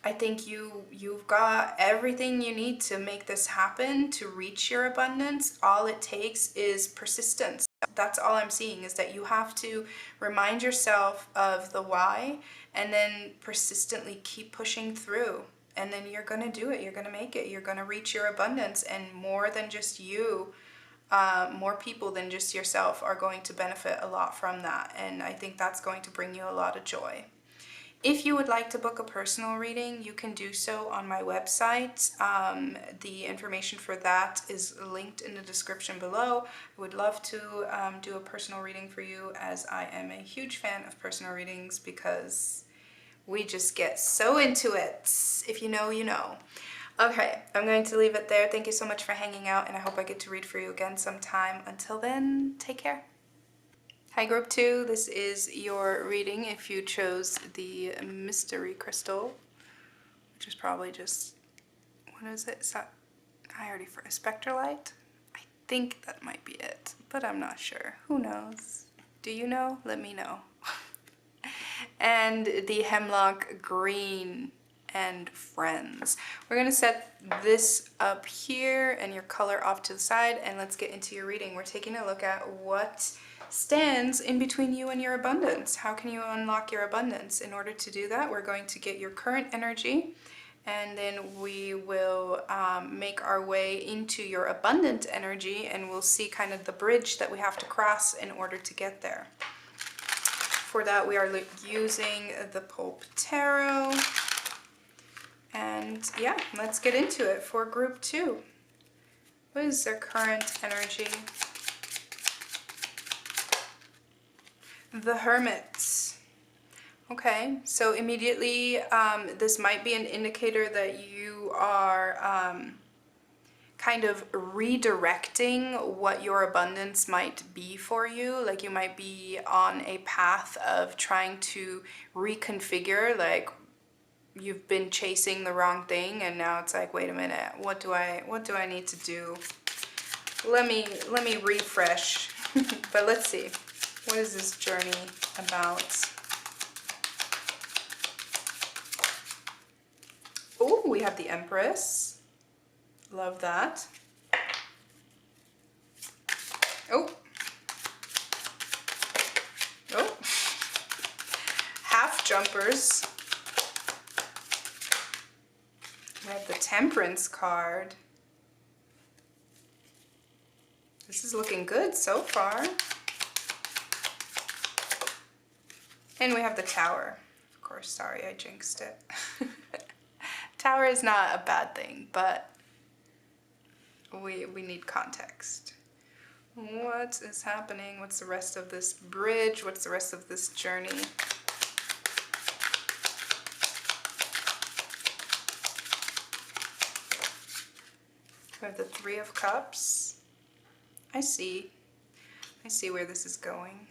I think you've got everything you need to make this happen, to reach your abundance. All it takes is persistence. That's all I'm seeing, is that you have to remind yourself of the why and then persistently keep pushing through. And then you're going to do it. You're going to make it. You're going to reach your abundance, and more than just you, more people than just yourself are going to benefit a lot from that. And I think that's going to bring you a lot of joy. If you would like to book a personal reading, you can do so on my website. The information for that is linked in the description below. I would love to do a personal reading for you, as I am a huge fan of personal readings because we just get so into it. If you know, you know. Okay, I'm going to leave it there. Thank you so much for hanging out, and I hope I get to read for you again sometime. Until then, take care. Hi Group 2, this is your reading if you chose the mystery crystal, which is probably just, what is it? I already forgot, Spectralite? I think that might be it, but I'm not sure. Who knows? Do you know? Let me know. And the Hemlock Green and Friends. We're going to set this up here and your color off to the side, and let's get into your reading. We're taking a look at what stands in between you and your abundance. How can you unlock your abundance? In order to do that, we're going to get your current energy, and then we will make our way into your abundant energy, and we'll see kind of the bridge that we have to cross in order to get there. For that, we are using the Pulp Tarot. And yeah, let's get into it for Group 2. What is their current energy? The Hermit. Okay, so immediately this might be an indicator that you are kind of redirecting what your abundance might be for you. Like you might be on a path of trying to reconfigure, like you've been chasing the wrong thing and now it's like, wait a minute, what do I need to do? Let me refresh. But let's see. What is this journey about? Oh, we have the Empress. Love that. Oh. Oh. Half jumpers. We have the Temperance card. This is looking good so far. And we have the Tower. Of course, sorry, I jinxed it. Tower is not a bad thing, but we need context. What is happening? What's the rest of this bridge? What's the rest of this journey? We have the Three of Cups. I see where this is going.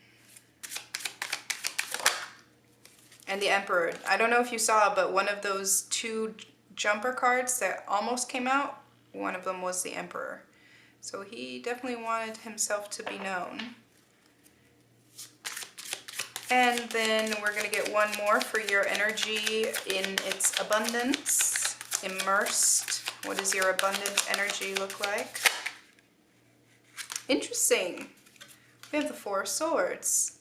And the Emperor. I don't know if you saw, but one of those two jumper cards that almost came out, one of them was the Emperor. So he definitely wanted himself to be known. And then we're going to get one more for your energy in its abundance. Immersed. What does your abundant energy look like? Interesting. We have the Four of Swords.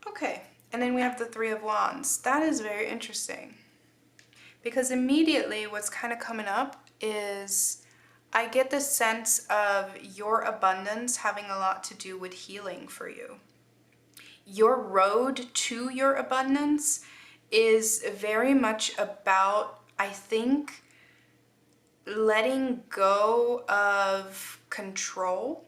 Okay, and then we have the Three of Wands. That is very interesting. Because immediately what's kind of coming up is I get the sense of your abundance having a lot to do with healing for you. Your road to your abundance is very much about, I think, letting go of control,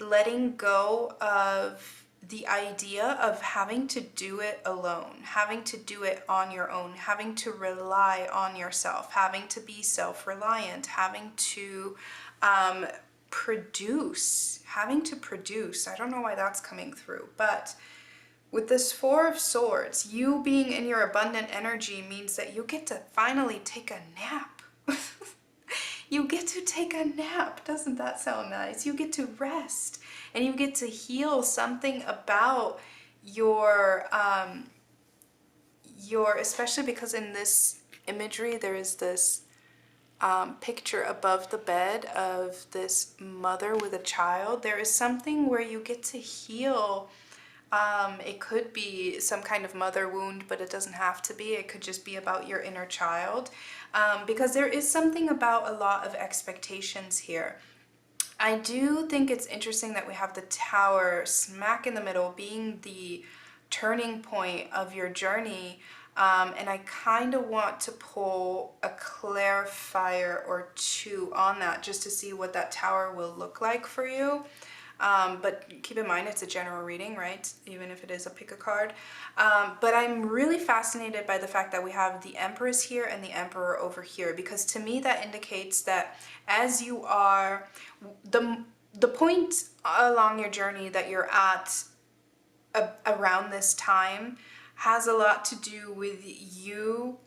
letting go of the idea of having to do it alone, having to do it on your own, having to rely on yourself, having to be self-reliant, having to produce. I don't know why that's coming through, but with this Four of Swords, you being in your abundant energy means that you get to finally take a nap. You get to take a nap. Doesn't that sound nice? You get to rest and you get to heal something about your, especially because in this imagery there is this picture above the bed of this mother with a child. There is something where you get to heal. It could be some kind of mother wound, but it doesn't have to be. It could just be about your inner child, because there is something about a lot of expectations here. I do think it's interesting that we have the Tower smack in the middle being the turning point of your journey. And I kind of want to pull a clarifier or two on that just to see what that Tower will look like for you. But keep in mind, it's a general reading, right? Even if it is a pick a card. But I'm really fascinated by the fact that we have the Empress here and the Emperor over here, because to me that indicates that as you are, the point along your journey that you're at around this time has a lot to do with you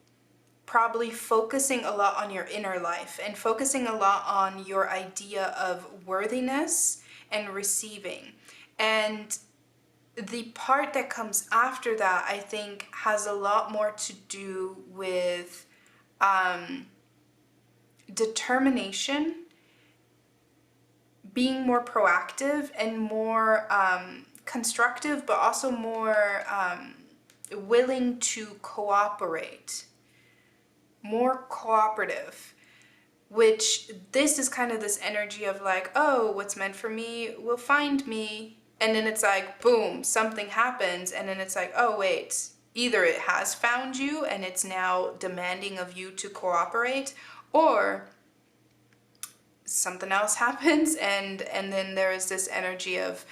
probably focusing a lot on your inner life and focusing a lot on your idea of worthiness and receiving. And the part that comes after that, I think, has a lot more to do with determination, being more proactive and more constructive, but also more willing to cooperate, more cooperative. Which this is kind of this energy of like, oh, what's meant for me will find me. And then it's like, boom, something happens. And then it's like, oh, wait, either it has found you and it's now demanding of you to cooperate, or something else happens. And then there is this energy of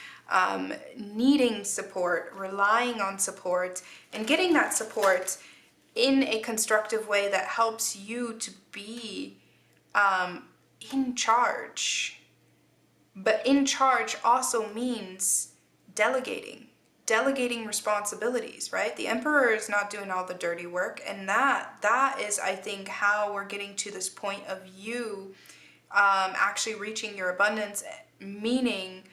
needing support, relying on support, and getting that support in a constructive way that helps you to be in charge. But in charge also means delegating responsibilities, right? The Emperor is not doing all the dirty work, and that is, I think, how we're getting to this point of you actually reaching your abundance, meaning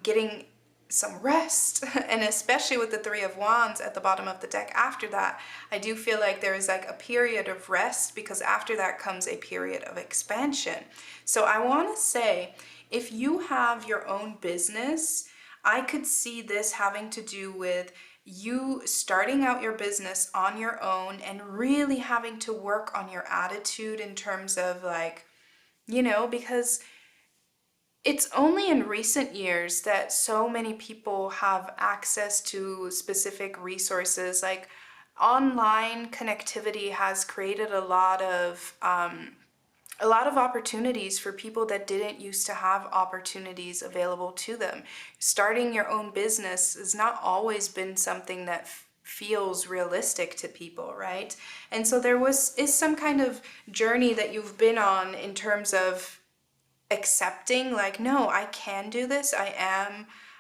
getting some rest. And especially with the Three of Wands at the bottom of the deck after that, I do feel like there is like a period of rest, because after that comes a period of expansion. So I want to say, if you have your own business, I could see this having to do with you starting out your business on your own and really having to work on your attitude in terms of like, because it's only in recent years that so many people have access to specific resources. Like online connectivity has created a lot of opportunities for people that didn't used to have opportunities available to them. Starting your own business has not always been something that feels realistic to people, right? And so there is some kind of journey that you've been on in terms of accepting, like, no, I can do this. I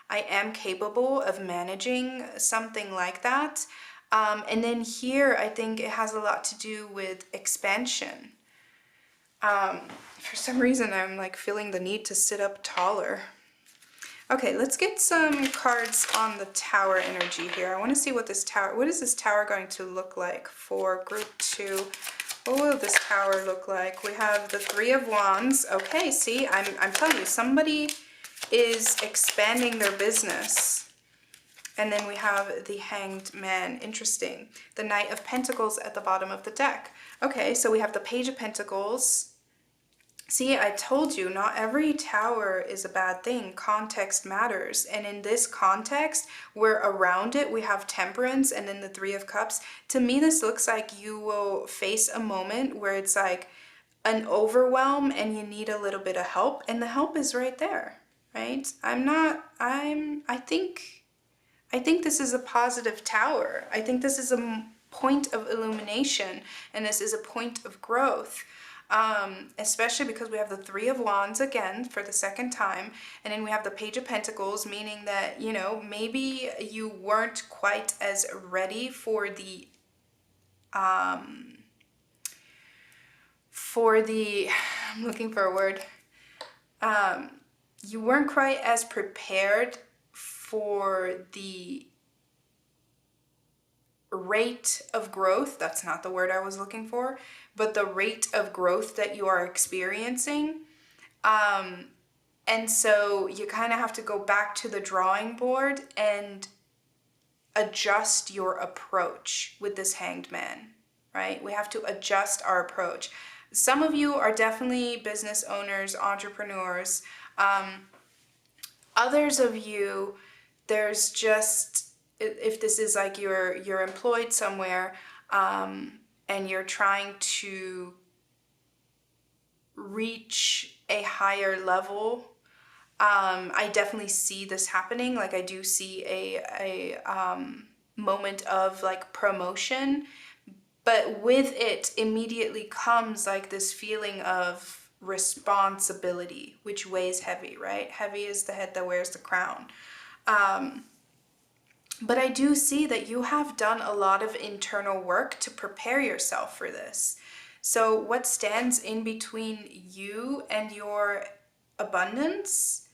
am capable of managing something like that. And then here, I think it has a lot to do with expansion. For some reason, I'm like feeling the need to sit up taller. Okay, let's get some cards on the Tower energy here. I want to see what is this Tower going to look like for group 2? What will this Tower look like? We have the Three of Wands. Okay, see, I'm telling you, somebody is expanding their business. And then we have the Hanged Man. Interesting. The Knight of Pentacles at the bottom of the deck. Okay, so we have the Page of Pentacles. See, I told you, not every Tower is a bad thing. Context matters. And in this context, where around it we have Temperance and then the Three of Cups, to me this looks like you will face a moment where it's like an overwhelm and you need a little bit of help. And the help is right there, right? I think this is a positive Tower. I think this is a point of illumination, and this is a point of growth. Especially because we have the Three of Wands again for the second time, and then we have the Page of Pentacles, meaning that, maybe you weren't quite as ready for the I'm looking for a word. You weren't quite as prepared for the rate of growth. That's not the word I was looking for, but the rate of growth that you are experiencing. And so you kind of have to go back to the drawing board and adjust your approach with this Hanged Man, right? We have to adjust our approach. Some of you are definitely business owners, entrepreneurs. Others of you, there's just, if this is like you're employed somewhere, and you're trying to reach a higher level, I definitely see this happening. Like I do see a moment of like promotion, but with it immediately comes like this feeling of responsibility, which weighs heavy, right? Heavy is the head that wears the crown. But I do see that you have done a lot of internal work to prepare yourself for this. So what stands in between you and your abundance?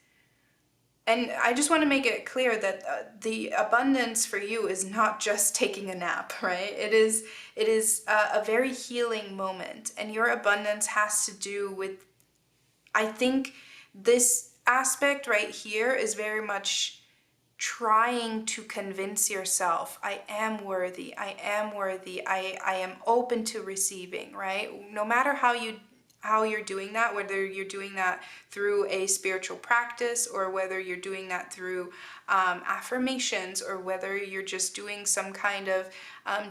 And I just want to make it clear that the abundance for you is not just taking a nap, right? It is a very healing moment, and your abundance has to do with, I think this aspect right here is very much trying to convince yourself, I am worthy, I am worthy, I am open to receiving, right? No matter how you're doing that, whether you're doing that through a spiritual practice or whether you're doing that through affirmations, or whether you're just doing some kind of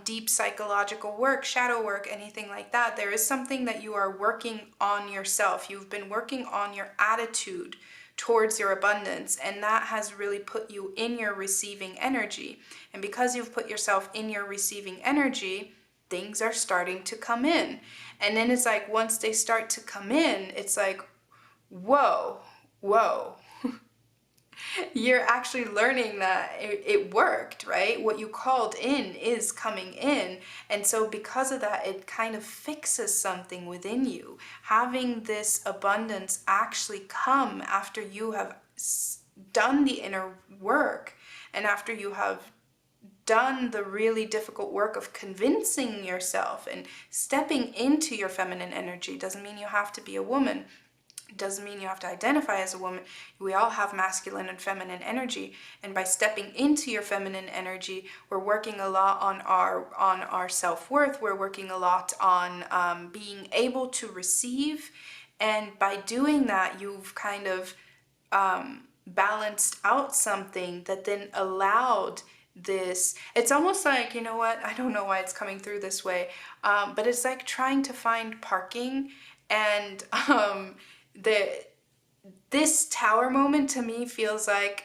deep psychological work, shadow work, anything like that, there is something that you are working on yourself. You've been working on your attitude towards your abundance, and that has really put you in your receiving energy. And because you've put yourself in your receiving energy, things are starting to come in. And then it's like, once they start to come in, it's like, whoa, you're actually learning that it worked, right? What you called in is coming in. And so because of that, it kind of fixes something within you. Having this abundance actually come after you have done the inner work, and after you have done the really difficult work of convincing yourself and stepping into your feminine energy. Doesn't mean you have to be a woman. Doesn't mean you have to identify as a woman. We all have masculine and feminine energy, and by stepping into your feminine energy, we're working a lot on our self-worth. We're working a lot on being able to receive, and by doing that, you've kind of balanced out something that then allowed this. It's almost like, you know what, I don't know why it's coming through this way, but it's like trying to find parking, and this tower moment to me feels like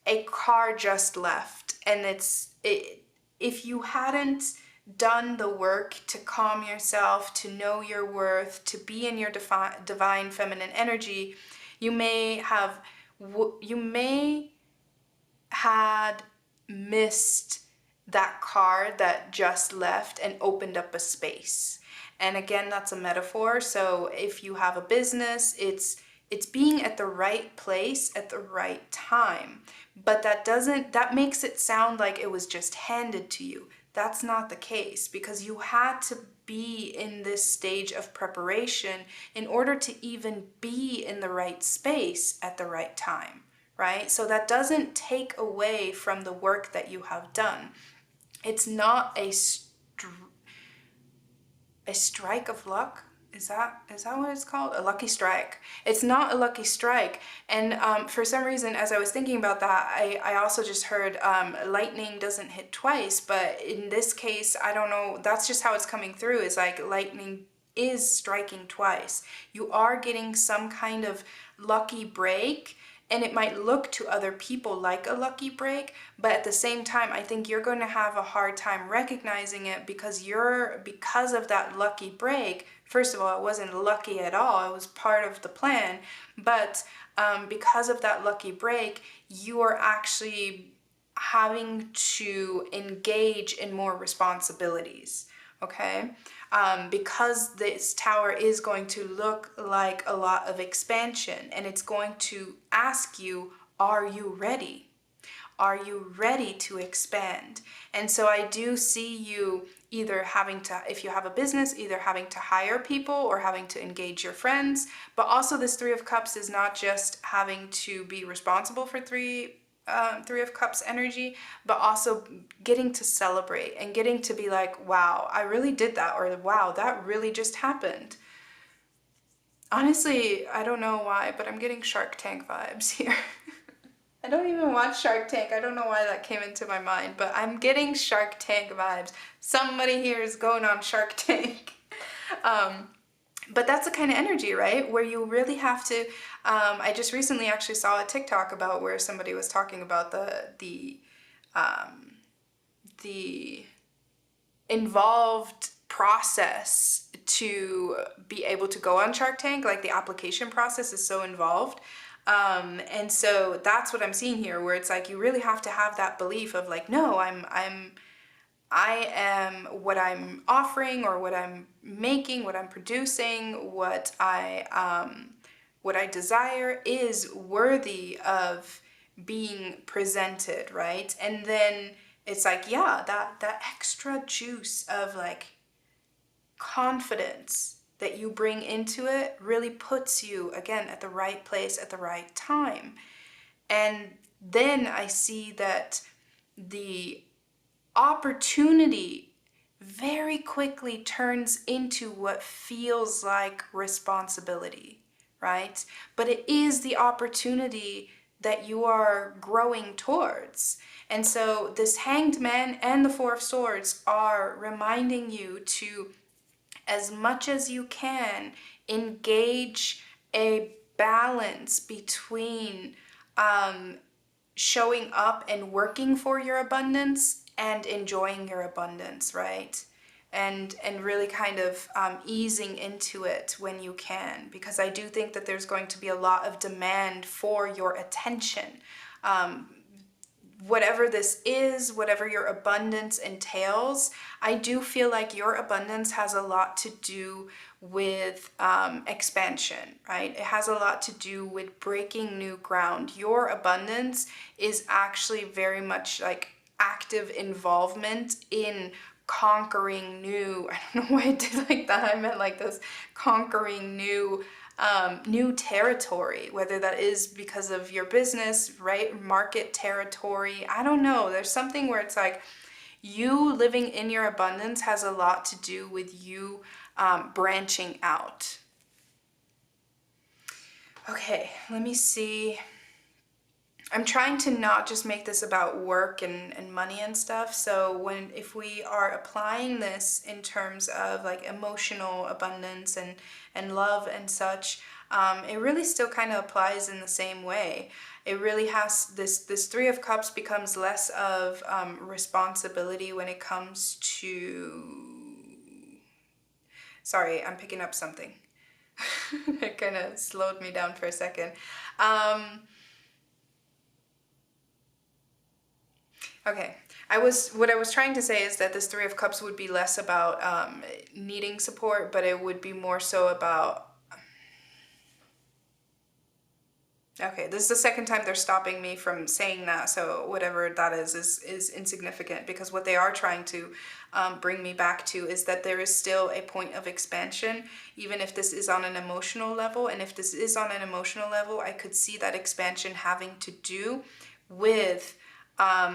a car just left, and if you hadn't done the work to calm yourself, to know your worth, to be in your divine feminine energy, you may had missed that car that just left and opened up a space. And again, that's a metaphor. So if you have a business, it's being at the right place at the right time. But that makes it sound like it was just handed to you. That's not the case, because you had to be in this stage of preparation in order to even be in the right space at the right time, right? So that doesn't take away from the work that you have done. It's not a strike of luck. Is that what it's called? A lucky strike. It's not a lucky strike. And for some reason, as I was thinking about that, I also just heard lightning doesn't hit twice. But in this case, I don't know. That's just how it's coming through. Is like lightning is striking twice. You are getting some kind of lucky break. And it might look to other people like a lucky break, but at the same time, I think you're going to have a hard time recognizing it, because of that lucky break. First of all, it wasn't lucky at all. It was part of the plan. But because of that lucky break, you are actually having to engage in more responsibilities. Okay? because this tower is going to look like a lot of expansion, and it's going to ask you, are you ready? Are you ready to expand? And so I do see you either having to, if you have a business, either having to hire people or having to engage your friends. But also this Three of Cups is not just having to be responsible for Three of Cups energy, but also getting to celebrate and getting to be like, wow, I really did that, or wow, that really just happened. Honestly, I don't know why, but I'm getting Shark Tank vibes here. I don't even watch Shark Tank. I don't know why that came into my mind, but I'm getting Shark Tank vibes. Somebody here is going on Shark Tank. But that's the kind of energy, right? Where you really have to, I just recently actually saw a TikTok about where somebody was talking about the involved process to be able to go on Shark Tank. Like the application process is so involved. And so that's what I'm seeing here, where it's like you really have to have that belief of like, no, I am what I'm offering, or what I'm making, what I'm producing, what I desire is worthy of being presented, right? And then it's like, yeah, that extra juice of like confidence that you bring into it really puts you again at the right place at the right time. And then I see that the opportunity very quickly turns into what feels like responsibility, right? But it is the opportunity that you are growing towards. And so this Hanged Man and the Four of Swords are reminding you to, as much as you can, engage a balance between showing up and working for your abundance and enjoying your abundance, right? And really kind of easing into it when you can, because I do think that there's going to be a lot of demand for your attention. Whatever this is, whatever your abundance entails, I do feel like your abundance has a lot to do with expansion, right? It has a lot to do with breaking new ground. Your abundance is actually very much like active involvement in conquering new, I don't know why I did like that, I meant like this, conquering new territory, whether that is because of your business, right? Market territory. I don't know. There's something where it's like you living in your abundance has a lot to do with you branching out. Okay, let me see. I'm trying to not just make this about work and money and stuff. So if we are applying this in terms of like emotional abundance and love and such, it really still kind of applies in the same way. It really has this Three of Cups becomes less of responsibility when it comes to, sorry, I'm picking up something. It kind of slowed me down for a second. Okay, what I was trying to say is that this Three of Cups would be less about needing support, but it would be more so about, okay, this is the second time they're stopping me from saying that, so whatever that is insignificant, because what they are trying to bring me back to is that there is still a point of expansion, even if this is on an emotional level. And if this is on an emotional level, I could see that expansion having to do with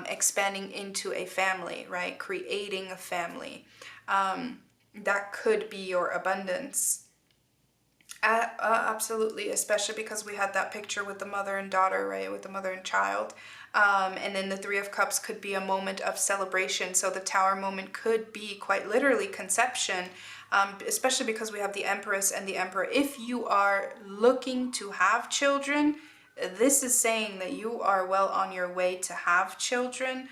expanding into a family, right? Creating a family. That could be your abundance. Absolutely, especially because we had that picture with the mother and daughter, right? With the mother and child. And then the Three of Cups could be a moment of celebration. So the Tower moment could be quite literally conception, especially because we have the Empress and the Emperor. If you are looking to have children, this is saying that you are well on your way to have children,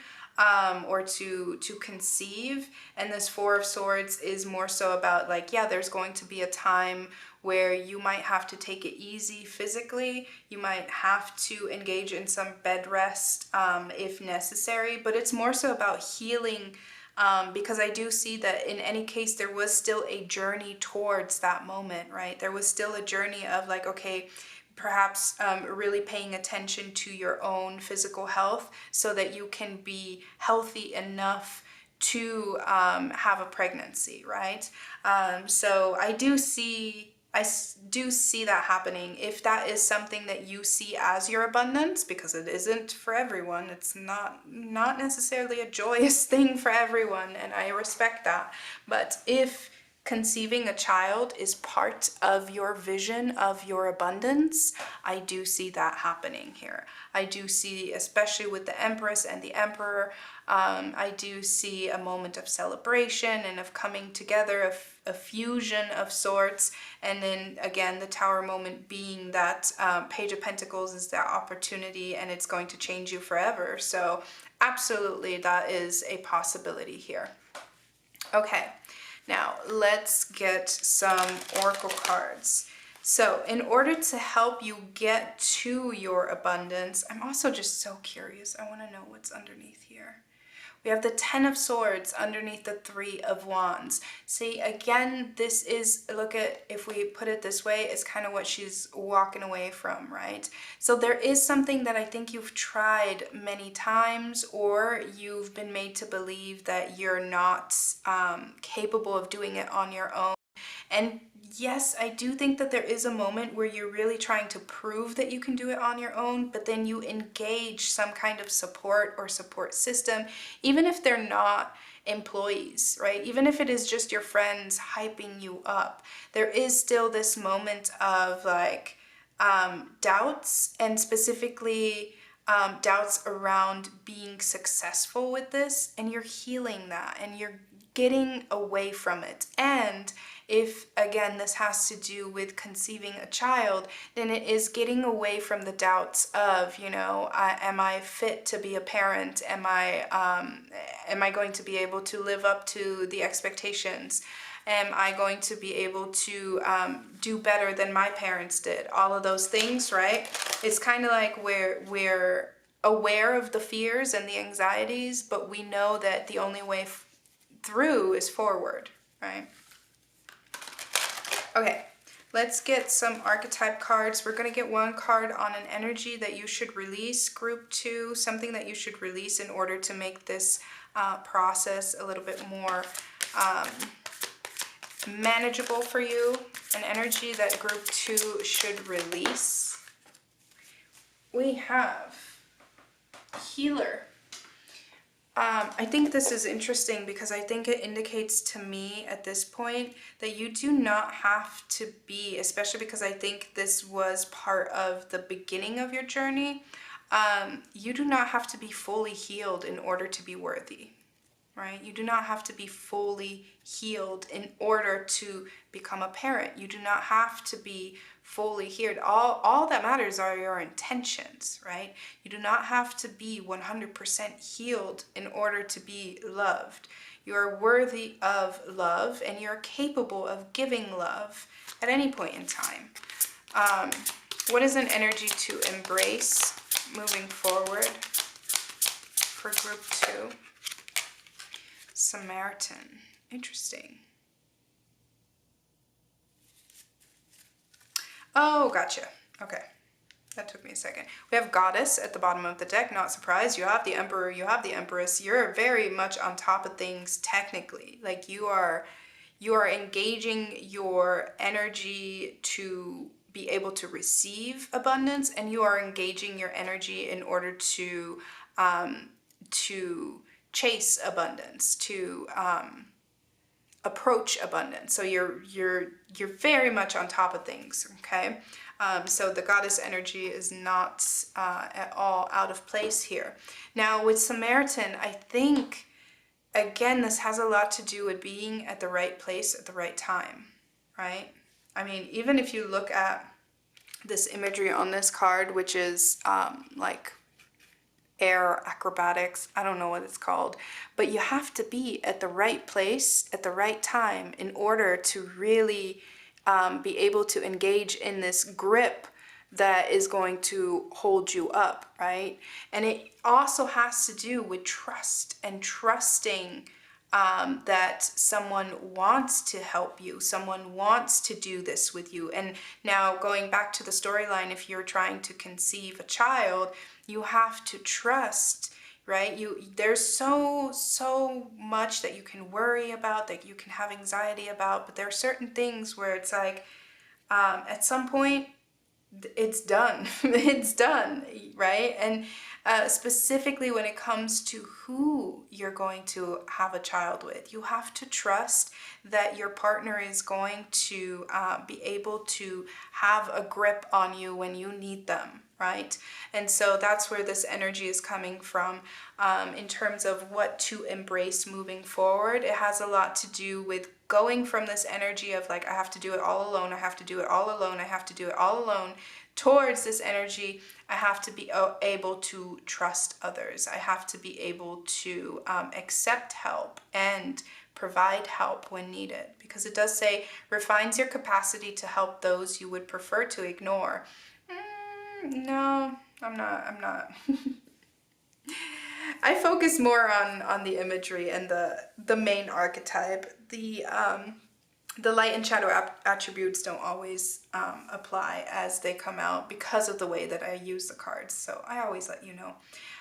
or to conceive. And this Four of Swords is more so about like, yeah, there's going to be a time where you might have to take it easy physically. You might have to engage in some bed rest if necessary, but it's more so about healing because I do see that in any case, there was still a journey towards that moment, right? There was still a journey of like, okay, perhaps really paying attention to your own physical health so that you can be healthy enough to have a pregnancy, right? So I do see that happening. If that is something that you see as your abundance, because it isn't for everyone, it's not necessarily a joyous thing for everyone, and I respect that. But if conceiving a child is part of your vision of your abundance, I do see that happening here. I do see, especially with the Empress and the Emperor, I do see a moment of celebration and of coming together, a fusion of sorts. And then again, the Tower moment being that Page of Pentacles is that opportunity, and it's going to change you forever. So absolutely, that is a possibility here. Okay. Now, let's get some oracle cards. So, in order to help you get to your abundance, I'm also just so curious. I want to know what's underneath here. We have the Ten of Swords underneath the Three of Wands. See, again, this is, look at, if we put it this way, it's kind of what she's walking away from, right? So there is something that I think you've tried many times, or you've been made to believe that you're not capable of doing it on your own. And yes, I do think that there is a moment where you're really trying to prove that you can do it on your own, but then you engage some kind of support or support system, even if they're not employees, right? Even if it is just your friends hyping you up, there is still this moment of like doubts, and specifically doubts around being successful with this, and you're healing that and you're getting away from it. And if, again, this has to do with conceiving a child, then it is getting away from the doubts of, you know, am I fit to be a parent? Am I going to be able to live up to the expectations? Am I going to be able to do better than my parents did? All of those things, right? It's kind of like we're aware of the fears and the anxieties, but we know that the only way through is forward, right? Okay, let's get some archetype cards. We're going to get one card on an energy that you should release, group 2, something that you should release in order to make this process a little bit more manageable for you, an energy that group 2 should release. We have Healer. I think this is interesting because I think it indicates to me at this point that you do not have to be, especially because I think this was part of the beginning of your journey, you do not have to be fully healed in order to be worthy, right? You do not have to be fully healed in order to become a parent. You do not have to be fully healed. All that matters are your intentions, right? You do not have to be 100% healed in order to be loved. You are worthy of love, and you're capable of giving love at any point in time. What is an energy to embrace moving forward for group 2? Samaritan. Interesting. Oh, gotcha. Okay. That took me a second. We have Goddess at the bottom of the deck. Not surprised. You have the Emperor. You have the Empress. You're very much on top of things technically. Like you are engaging your energy to be able to receive abundance, and you are engaging your energy in order to chase abundance, to approach abundance. So you're very much on top of things, okay? So the Goddess energy is not at all out of place here. Now with Samaritan, I think, again, this has a lot to do with being at the right place at the right time, right? I mean, even if you look at this imagery on this card, which is like air acrobatics, I don't know what it's called, but you have to be at the right place at the right time in order to really be able to engage in this grip that is going to hold you up, right? And it also has to do with trust and trusting that someone wants to help you, someone wants to do this with you. And now going back to the storyline, if you're trying to conceive a child, you have to trust, right? There's so much that you can worry about, that you can have anxiety about, but there are certain things where it's like, at some point, it's done. It's done, right? And specifically when it comes to who you're going to have a child with, you have to trust that your partner is going to be able to have a grip on you when you need them, right? And so that's where this energy is coming from, in terms of what to embrace moving forward. It has a lot to do with going from this energy of like, I have to do it all alone, I have to do it all alone, I have to do it all alone, towards this energy, I have to be able to trust others. I have to be able to accept help and provide help when needed. Because it does say, refines your capacity to help those you would prefer to ignore. No, I'm not. I focus more on the imagery and the main archetype. The light and shadow attributes don't always apply as they come out because of the way that I use the cards. So I always let you know.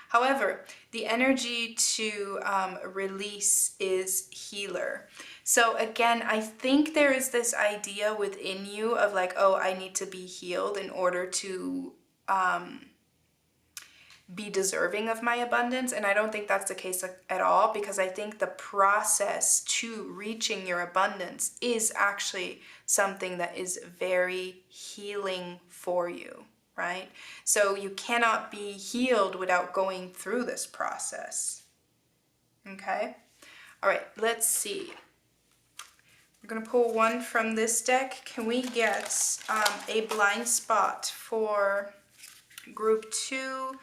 However, the energy to release is healer. So again, I think there is this idea within you of like, oh, I need to be healed in order to be deserving of my abundance. And I don't think that's the case at all, because I think the process to reaching your abundance is actually something that is very healing for you, right? So you cannot be healed without going through this process. Okay? All right, let's see. We're going to pull one from this deck. Can we get a blind spot for group 2?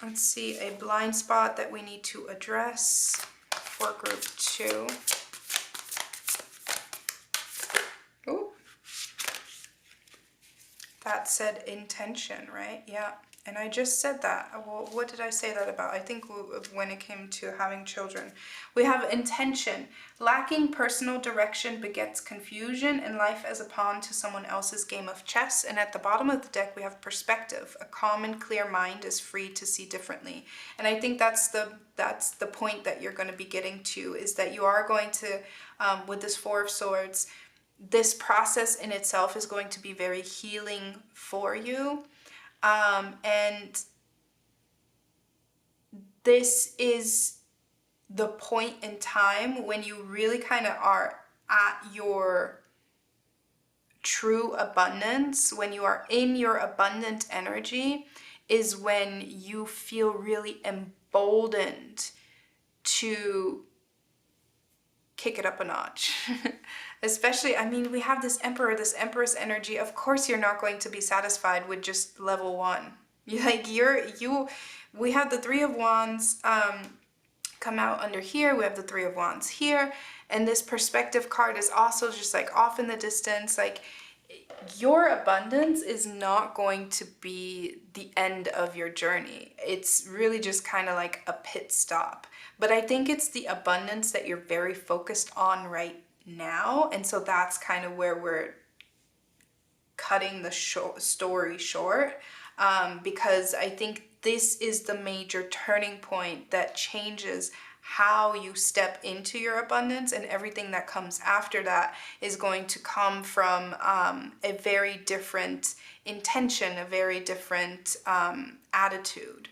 Let's see, a blind spot that we need to address for group 2. Oh, that said intention, right? Yeah, and I just said that. Well, what did I say that about? I think when it came to having children. We have intention. Lacking personal direction begets confusion, and life as a pawn to someone else's game of chess. And at the bottom of the deck, we have perspective. A calm and clear mind is free to see differently. And I think that's the point that you're going to be getting to, is that you are going to, with this Four of Swords, this process in itself is going to be very healing for you. And this is the point in time when you really kind of are at your true abundance, when you are in your abundant energy, is when you feel really emboldened to kick it up a notch. Especially, I mean, we have this Emperor, this Empress energy. Of course, you're not going to be satisfied with just level 1. We have the Three of Wands come out under here. We have the Three of Wands here. And this perspective card is also just like off in the distance. Like, your abundance is not going to be the end of your journey. It's really just kind of like a pit stop. But I think it's the abundance that you're very focused on right now. And so that's kind of where we're cutting the story short, because I think this is the major turning point that changes how you step into your abundance, and everything that comes after that is going to come from a very different intention, a very different attitude.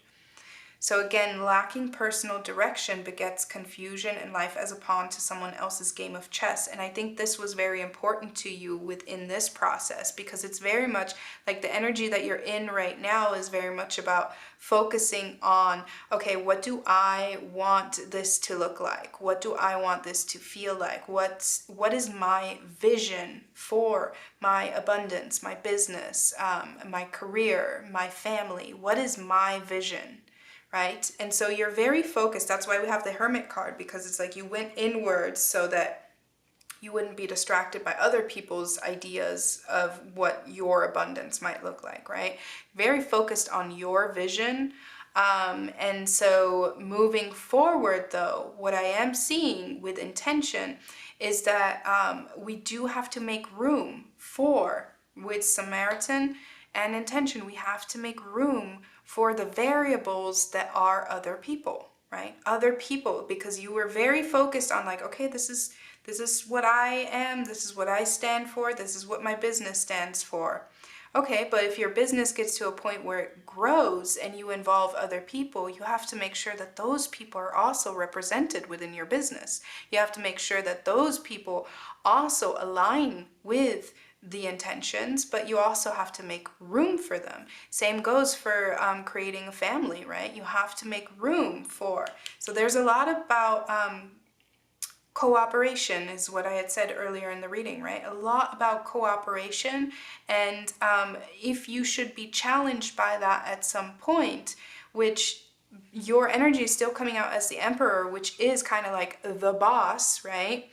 So again, lacking personal direction begets confusion, and life as a pawn to someone else's game of chess. And I think this was very important to you within this process, because it's very much like the energy that you're in right now is very much about focusing on, okay, what do I want this to look like? What do I want this to feel like? What is my vision for my abundance, my business, my career, my family? What is my vision? Right? And so you're very focused. That's why we have the Hermit card, because it's like you went inwards so that you wouldn't be distracted by other people's ideas of what your abundance might look like, right? Very focused on your vision, And so moving forward, though, what I am seeing with intention is that we do have to make room for, with Samaritan and intention, we have to make room for the variables that are other people, right? Other people, because you were very focused on like, okay, this is what I am, this is what I stand for, this is what my business stands for. Okay, but if your business gets to a point where it grows and you involve other people, you have to make sure that those people are also represented within your business. You have to make sure that those people also align with the intentions, but you also have to make room for them. Same goes for creating a family, right? You have to make room for. So there's a lot about cooperation is what I had said earlier in the reading, right? A lot about cooperation, and if you should be challenged by that at some point, which your energy is still coming out as the Emperor, which is kind of like the boss, right?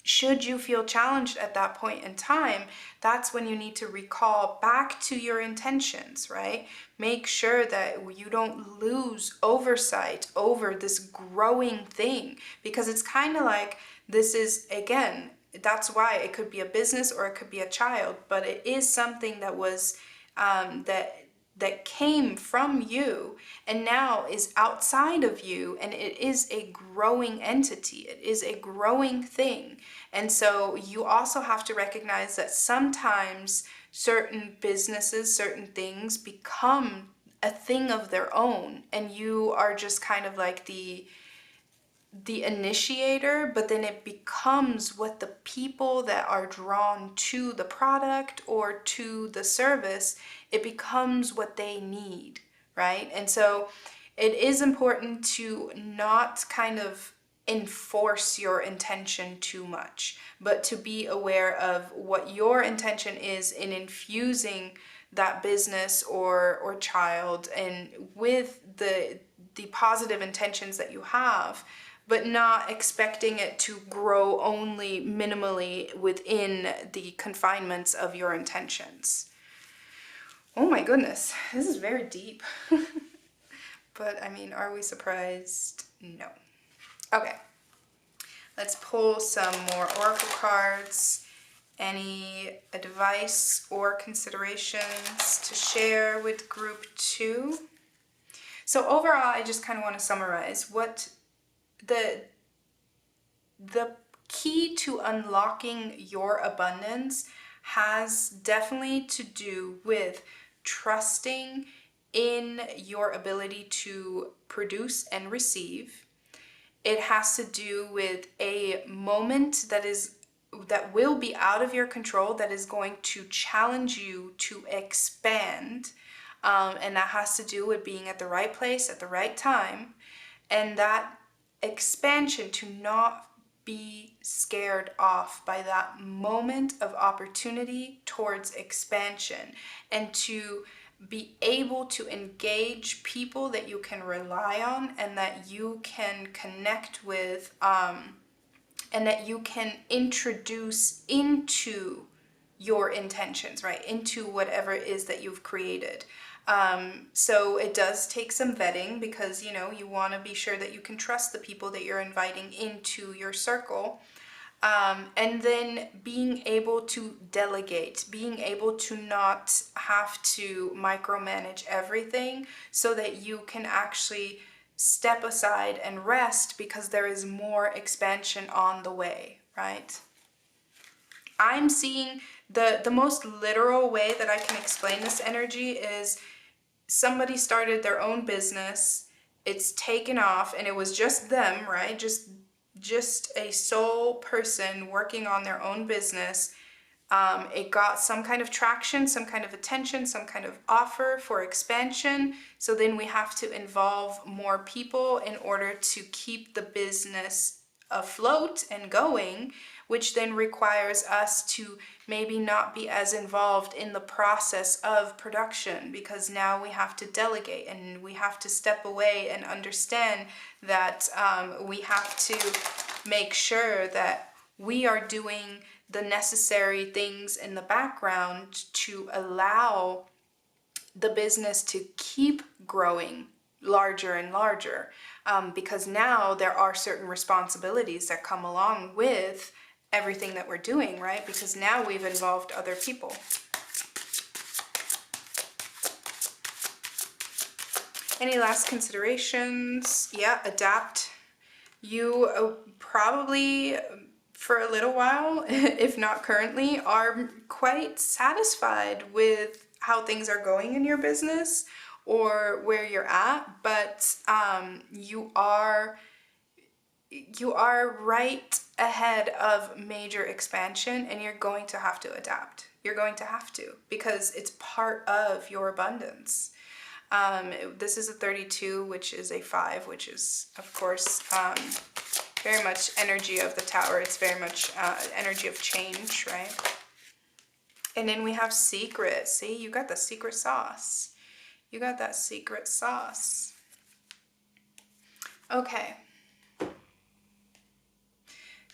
Should you feel challenged at that point in time, that's when you need to recall back to your intentions, right? Make sure that you don't lose oversight over this growing thing, because it's kind of like this is, again, that's why it could be a business or it could be a child, but it is something that was that came from you and now is outside of you, and it is a growing entity. It is a growing thing. And so you also have to recognize that sometimes certain businesses, certain things become a thing of their own, and you are just kind of like the initiator, but then it becomes what the people that are drawn to the product or to the service, it becomes what they need, right? And so it is important to not kind of enforce your intention too much, but to be aware of what your intention is in infusing that business or child, and with the positive intentions that you have, but not expecting it to grow only minimally within the confinements of your intentions. Oh my goodness, this is very deep. But I mean, are we surprised? No. Okay, let's pull some more oracle cards. Any advice or considerations to share with group 2? So overall, I just kind of want to summarize what the key to unlocking your abundance has definitely to do with trusting in your ability to produce and receive. It has to do with a moment that will be out of your control, that is going to challenge you to expand, and that has to do with being at the right place at the right time, and that expansion, to not be scared off by that moment of opportunity towards expansion, and to be able to engage people that you can rely on and that you can connect with, and that you can introduce into your intentions, right? Into whatever it is that you've created. So it does take some vetting, because, you know, you want to be sure that you can trust the people that you're inviting into your circle. And then being able to delegate, being able to not have to micromanage everything, so that you can actually step aside and rest, because there is more expansion on the way, right? I'm seeing the most literal way that I can explain this energy is somebody started their own business, it's taken off, and it was just them, right? Just a sole person working on their own business. It got some kind of traction, some kind of attention, some kind of offer for expansion. So then we have to involve more people in order to keep the business afloat and going, which then requires us to maybe not be as involved in the process of production, because now we have to delegate and we have to step away and understand that we have to make sure that we are doing the necessary things in the background to allow the business to keep growing, larger and larger, because now there are certain responsibilities that come along with everything that we're doing, right? Because now we've involved other people. Any last considerations? Yeah, adapt. You probably, for a little while, if not currently, are quite satisfied with how things are going in your business or where you're at, but you are right ahead of major expansion, and you're going to have to adapt. You're going to have to, because it's part of your abundance. This is a 32, which is a 5, which is, of course, very much energy of the Tower. It's very much energy of change, right? And then we have secret. See, you got the secret sauce. You got that secret sauce. Okay.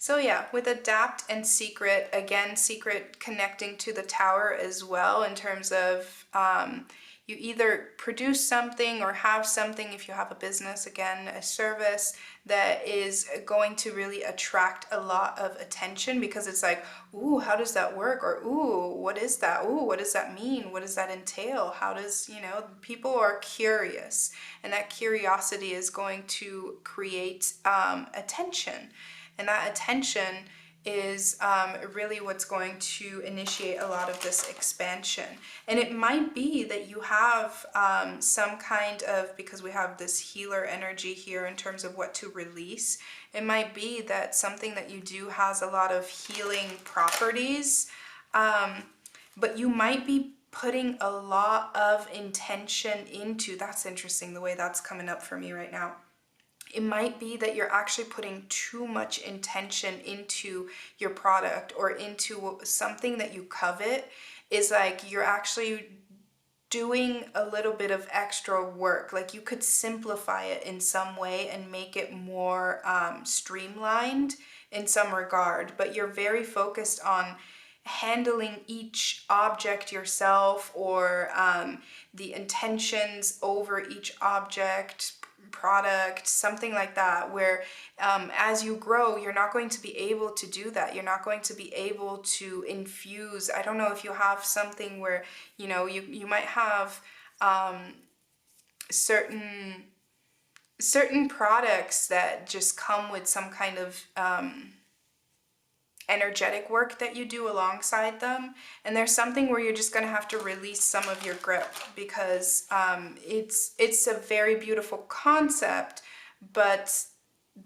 So yeah, with adapt and secret, again, secret connecting to the Tower as well, in terms of you either produce something or have something, if you have a business, again, a service that is going to really attract a lot of attention, because it's like, ooh, how does that work? Or, ooh, what is that? Ooh, what does that mean? What does that entail? How does, people are curious, and that curiosity is going to create attention. And that attention is really what's going to initiate a lot of this expansion. And it might be that you have some kind of, because we have this healer energy here in terms of what to release, it might be that something that you do has a lot of healing properties, but you might be putting a lot of intention into, that's interesting the way that's coming up for me right now. It might be that you're actually putting too much intention into your product or into something that you covet. Is like you're actually doing a little bit of extra work. Like you could simplify it in some way and make it more streamlined in some regard, but you're very focused on handling each object yourself, or the intentions over each object, product, something like that, where as you grow, you're not going to be able to do that. You're not going to be able to infuse. I don't know if you have something where, you might have certain products that just come with some kind of energetic work that you do alongside them, and there's something where you're just going to have to release some of your grip, because it's a very beautiful concept, but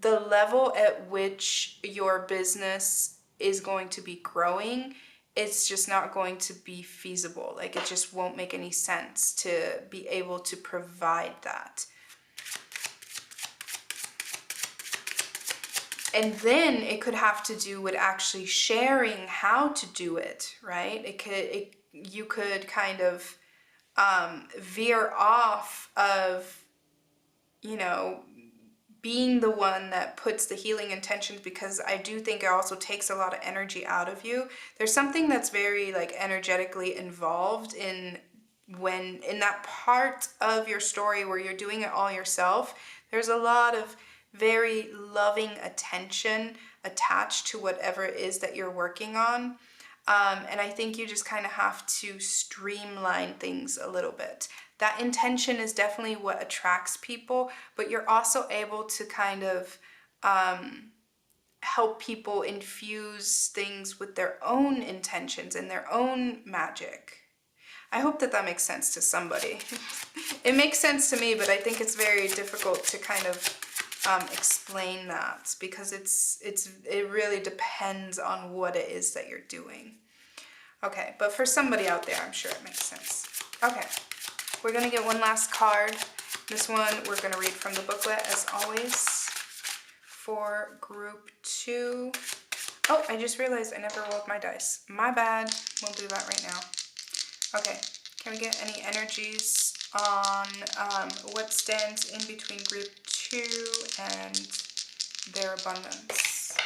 the level at which your business is going to be growing, it's just not going to be feasible. Like it just won't make any sense to be able to provide that. And then it could have to do with actually sharing how to do it, right? You could kind of veer off of, being the one that puts the healing intentions, because I do think it also takes a lot of energy out of you. There's something that's very like energetically involved in that part of your story where you're doing it all yourself. There's a lot of very loving attention attached to whatever it is that you're working on. And I think you just kind of have to streamline things a little bit. That intention is definitely what attracts people, but you're also able to kind of help people infuse things with their own intentions and their own magic. I hope that makes sense to somebody. It makes sense to me, but I think it's very difficult to kind of explain that, because it really depends on what it is that you're doing. Okay, but for somebody out there, I'm sure it makes sense. Okay, we're gonna get one last card. This one we're gonna read from the booklet as always for group 2. Oh, I just realized I never rolled my dice. My bad. We'll do that right now. Okay, can we get any energies on what stands in between group 2 and their abundance?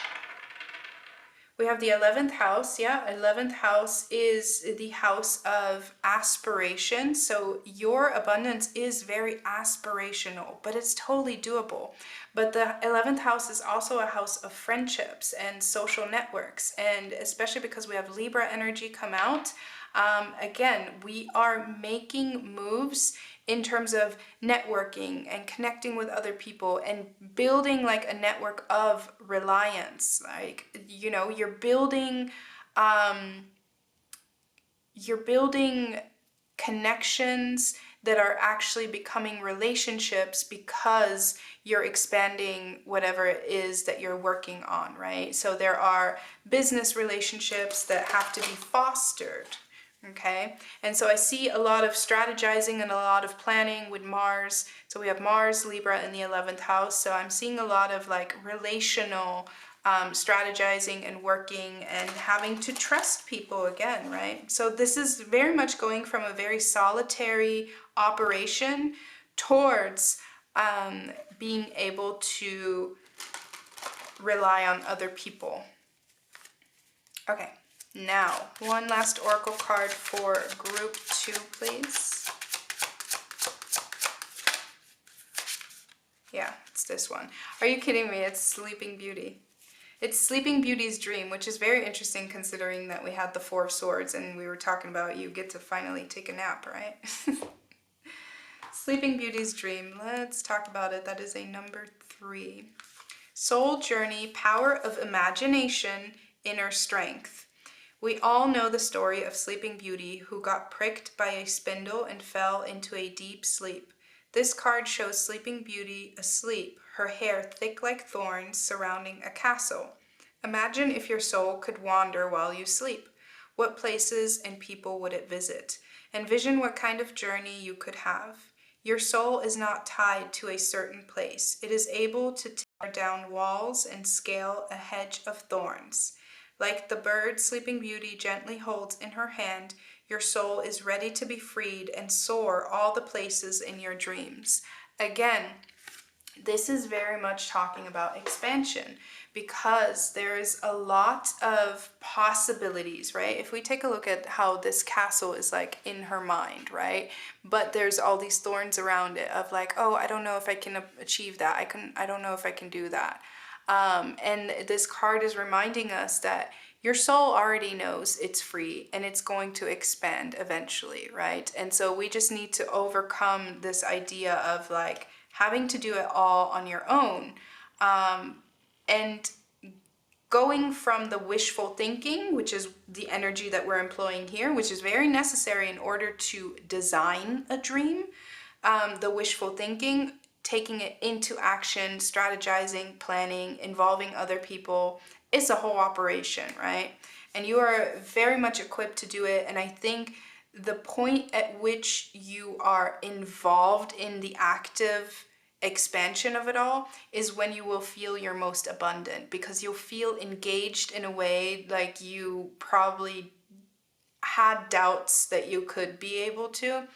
We have the 11th house. Yeah, 11th house is the house of aspiration. So your abundance is very aspirational, but it's totally doable. But the 11th house is also a house of friendships and social networks. And especially because we have Libra energy come out, again, we are making moves in terms of networking and connecting with other people and building like a network of reliance. Like, you know, you're building connections that are actually becoming relationships because you're expanding whatever it is that you're working on, right? So there are business relationships that have to be fostered. Okay, and so I see a lot of strategizing and a lot of planning with Mars. So we have Mars, Libra in the 11th house. So I'm seeing a lot of like relational strategizing and working and having to trust people again, right? So this is very much going from a very solitary operation towards being able to rely on other people. Okay. Now, one last oracle card for group 2, please. Yeah, it's this one. Are you kidding me? It's Sleeping Beauty. It's Sleeping Beauty's dream, which is very interesting considering that we had the 4 of Swords and we were talking about you get to finally take a nap, right? Sleeping Beauty's dream. Let's talk about it. That is a number 3. Soul journey, power of imagination, inner strength. We all know the story of Sleeping Beauty, who got pricked by a spindle and fell into a deep sleep. This card shows Sleeping Beauty asleep, her hair thick like thorns surrounding a castle. Imagine if your soul could wander while you sleep. What places and people would it visit? Envision what kind of journey you could have. Your soul is not tied to a certain place. It is able to tear down walls and scale a hedge of thorns. Like the bird Sleeping Beauty gently holds in her hand, your soul is ready to be freed and soar all the places in your dreams. Again, this is very much talking about expansion because there's a lot of possibilities, right? If we take a look at how this castle is like in her mind, right? But there's all these thorns around it of like, oh, I don't know if I can achieve that. I don't know if I can do that. And this card is reminding us that your soul already knows it's free and it's going to expand eventually, right? And so we just need to overcome this idea of like having to do it all on your own. And going from the wishful thinking, which is the energy that we're employing here, which is very necessary in order to design a dream, the wishful thinking, taking it into action, strategizing, planning, involving other people, it's a whole operation, right? And you are very much equipped to do it. And I think the point at which you are involved in the active expansion of it all is when you will feel your most abundant, because you'll feel engaged in a way like you probably had doubts that you could be able to,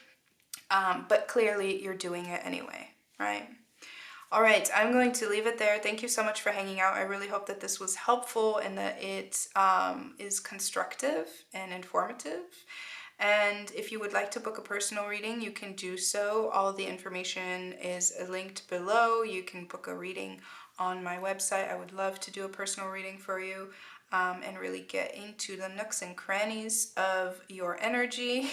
but clearly you're doing it anyway, right? All right, I'm going to leave it there. Thank you so much for hanging out. I really hope that this was helpful and that it is constructive and informative. And if you would like to book a personal reading, you can do so. All the information is linked below. You can book a reading on my website. I would love to do a personal reading for you and really get into the nooks and crannies of your energy.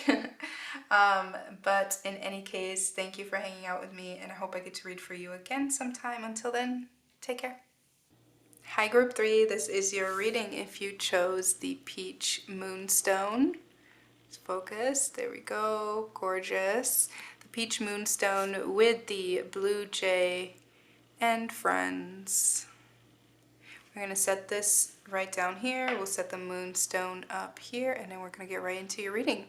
But in any case, thank you for hanging out with me, and I hope I get to read for you again sometime. Until then, take care. Hi, Group 3. This is your reading if you chose the Peach Moonstone. Focus, there we go, gorgeous. The Peach Moonstone with the Blue Jay and friends. We're going to set this right down here. We'll set the Moonstone up here, and then we're going to get right into your reading.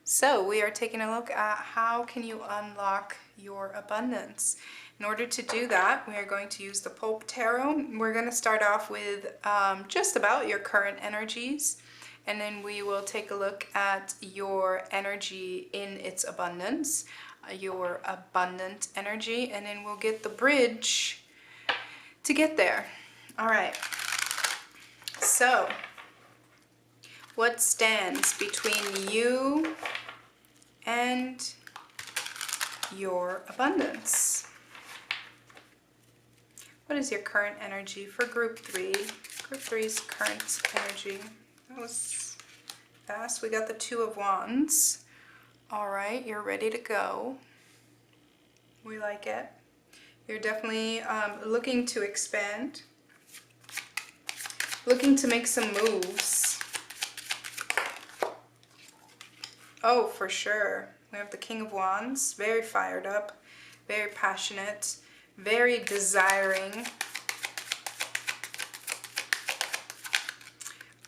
So we are taking a look at how can you unlock your abundance. In order to do that, we are going to use the Pulp Tarot. We're going to start off with just about your current energies. And then we will take a look at your energy in its abundance, your abundant energy, and then we'll get the bridge to get there. All right. So What stands between you and your abundance? What is your current energy for group 3? Group 3's current energy. That was fast. We got the 2 of Wands. All right, you're ready to go. We like it. You're definitely looking to expand, looking to make some moves. Oh, for sure. We have the King of Wands, very fired up, very passionate, very desiring.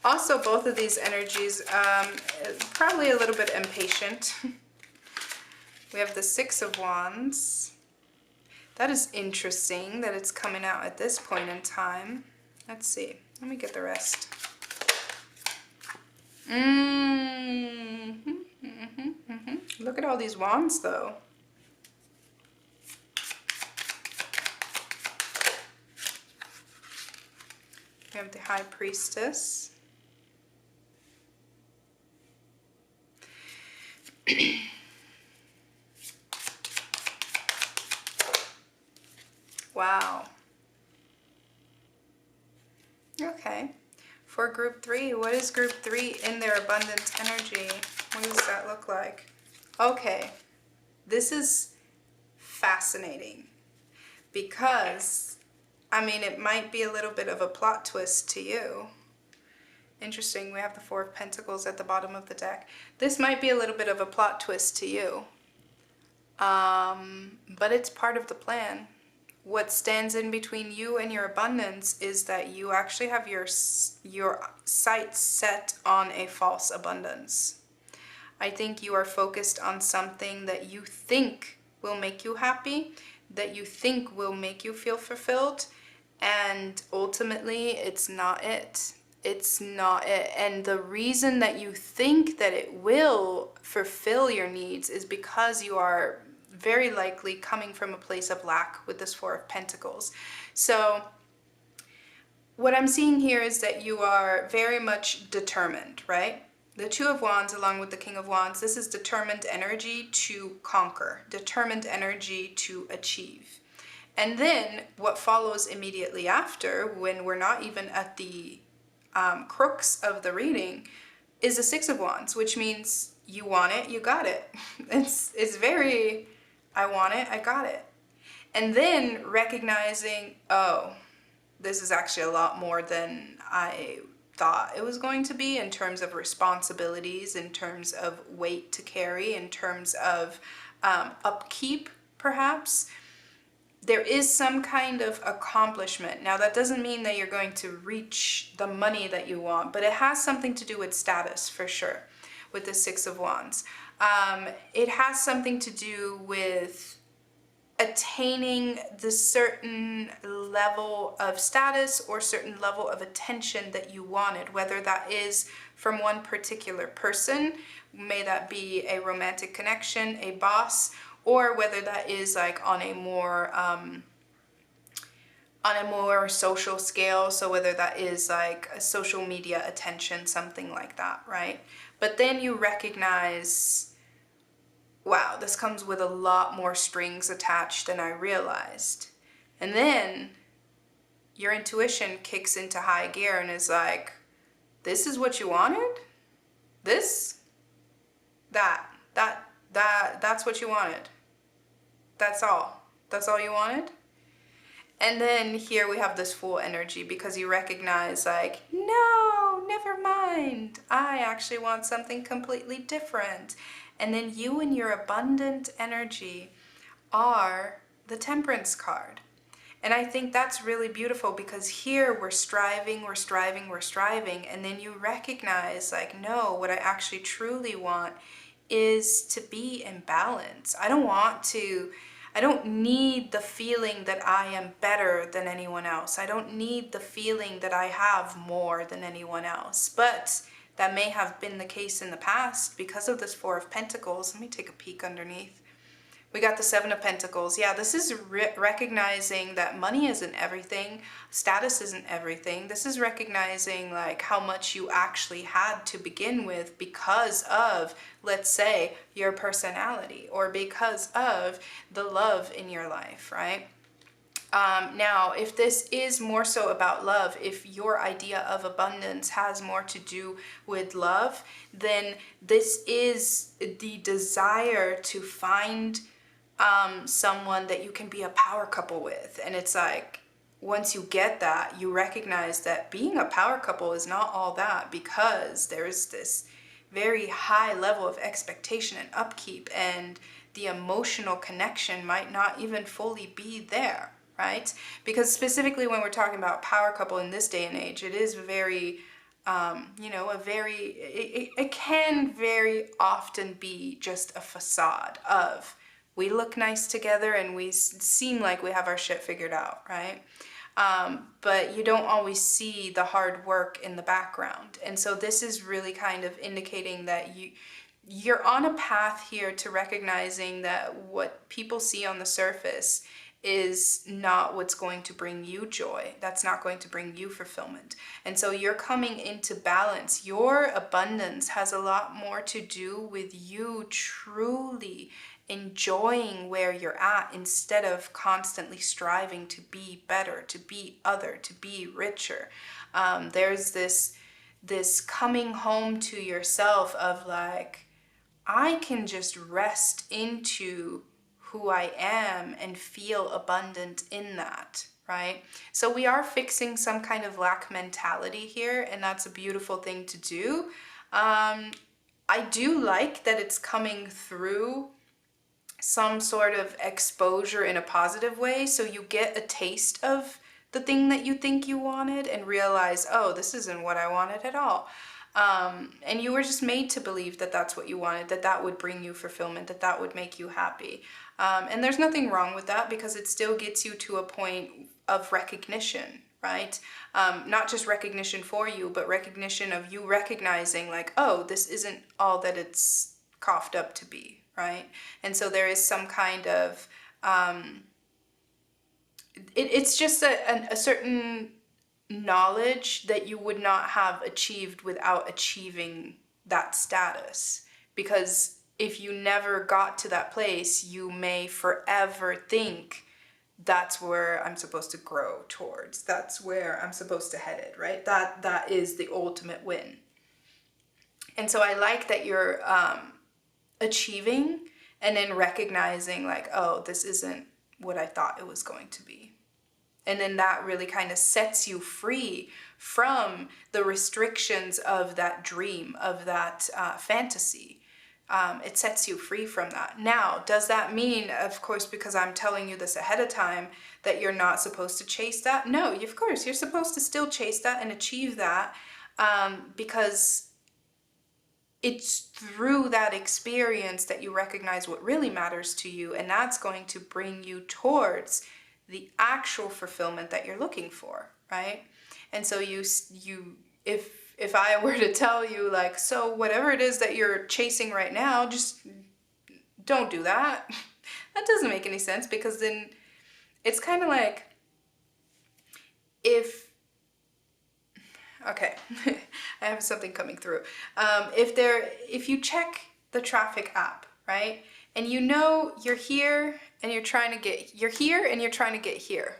Also, both of these energies, probably a little bit impatient. We have the 6 of Wands. That is interesting that it's coming out at this point in time. Let's see. Let me get the rest. Look at all these wands, though. We have the High Priestess. Wow. Okay. For group 3, what is group 3 in their abundant energy? What does that look like? Okay. This is fascinating because, I mean, it might be a little bit of a plot twist to you. Interesting, we have the 4 of Pentacles at the bottom of the deck. This might be a little bit of a plot twist to you, but it's part of the plan. What stands in between you and your abundance is that you actually have your sights set on a false abundance. I think you are focused on something that you think will make you happy, that you think will make you feel fulfilled, and ultimately it's not it. It's not it. And the reason that you think that it will fulfill your needs is because you are very likely coming from a place of lack with this 4 of Pentacles. So what I'm seeing here is that you are very much determined, right? The 2 of Wands along with the King of Wands, this is determined energy to conquer, determined energy to achieve. And then what follows immediately after, when we're not even at the crux of the reading, is the 6 of Wands, which means you want it, you got it. It's very, I want it, I got it. And then recognizing, oh, this is actually a lot more than I thought it was going to be in terms of responsibilities, in terms of weight to carry, in terms of upkeep, perhaps. There is some kind of accomplishment. Now, that doesn't mean that you're going to reach the money that you want, but it has something to do with status, for sure, with the 6 of Wands. It has something to do with attaining the certain level of status or certain level of attention that you wanted, whether that is from one particular person, may that be a romantic connection, a boss, or whether that is like on a more social scale, so whether that is like a social media attention, something like that, right? But then you recognize, wow, this comes with a lot more strings attached than I realized. And then your intuition kicks into high gear and is like, this is what you wanted? This? That's what you wanted. That's all. That's all you wanted? And then here we have this Fool energy because you recognize like, no, never mind. I actually want something completely different. And then you and your abundant energy are the Temperance card. And I think that's really beautiful because here we're striving, and then you recognize like, no, what I actually truly want is to be in balance. I don't need the feeling that I am better than anyone else. I don't need the feeling that I have more than anyone else. But that may have been the case in the past because of this 4 of Pentacles. Let me take a peek underneath. We got the Seven of Pentacles. Yeah, this is recognizing that money isn't everything. Status isn't everything. This is recognizing like how much you actually had to begin with because of, let's say, your personality or because of the love in your life, right? Now, if this is more so about love, if your idea of abundance has more to do with love, then this is the desire to find someone that you can be a power couple with. And it's like, once you get that, you recognize that being a power couple is not all that, because there's this very high level of expectation and upkeep, and the emotional connection might not even fully be there, right? Because specifically when we're talking about power couple in this day and age, it is very, it can very often be just a facade of, we look nice together and we seem like we have our shit figured out, right? But you don't always see the hard work in the background. And so this is really kind of indicating that you're on a path here to recognizing that what people see on the surface is not what's going to bring you joy. That's not going to bring you fulfillment. And so you're coming into balance. Your abundance has a lot more to do with you truly enjoying where you're at, instead of constantly striving to be better, to be other, to be richer. There's this coming home to yourself of like, I can just rest into who I am and feel abundant in that, right? So we are fixing some kind of lack mentality here, and that's a beautiful thing to do. I do like that it's coming through some sort of exposure in a positive way, so you get a taste of the thing that you think you wanted and realize, oh, this isn't what I wanted at all. And you were just made to believe that that's what you wanted, that that would bring you fulfillment, that that would make you happy. And there's nothing wrong with that, because it still gets you to a point of recognition, right? Not just recognition for you, but recognition of you recognizing like, oh, this isn't all that it's coughed up to be. Right? And so there is some kind of, it's just a certain knowledge that you would not have achieved without achieving that status. Because if you never got to that place, you may forever think, that's where I'm supposed to grow towards. That's where I'm supposed to head it, right? That is the ultimate win. And so I like that you're achieving and then recognizing like, oh, this isn't what I thought it was going to be. And then that really kind of sets you free from the restrictions of that dream, of that fantasy. It sets you free from that. Now, does that mean, of course, because I'm telling you this ahead of time, that you're not supposed to chase that? No, of course, you're supposed to still chase that and achieve that, because it's through that experience that you recognize what really matters to you, and that's going to bring you towards the actual fulfillment that you're looking for, right? And so if I were to tell you like, so whatever it is that you're chasing right now, just don't do that. That doesn't make any sense, because then it's kind of like, okay, I have something coming through. If you check the traffic app, right, and you know you're here and you're here and you're trying to get here,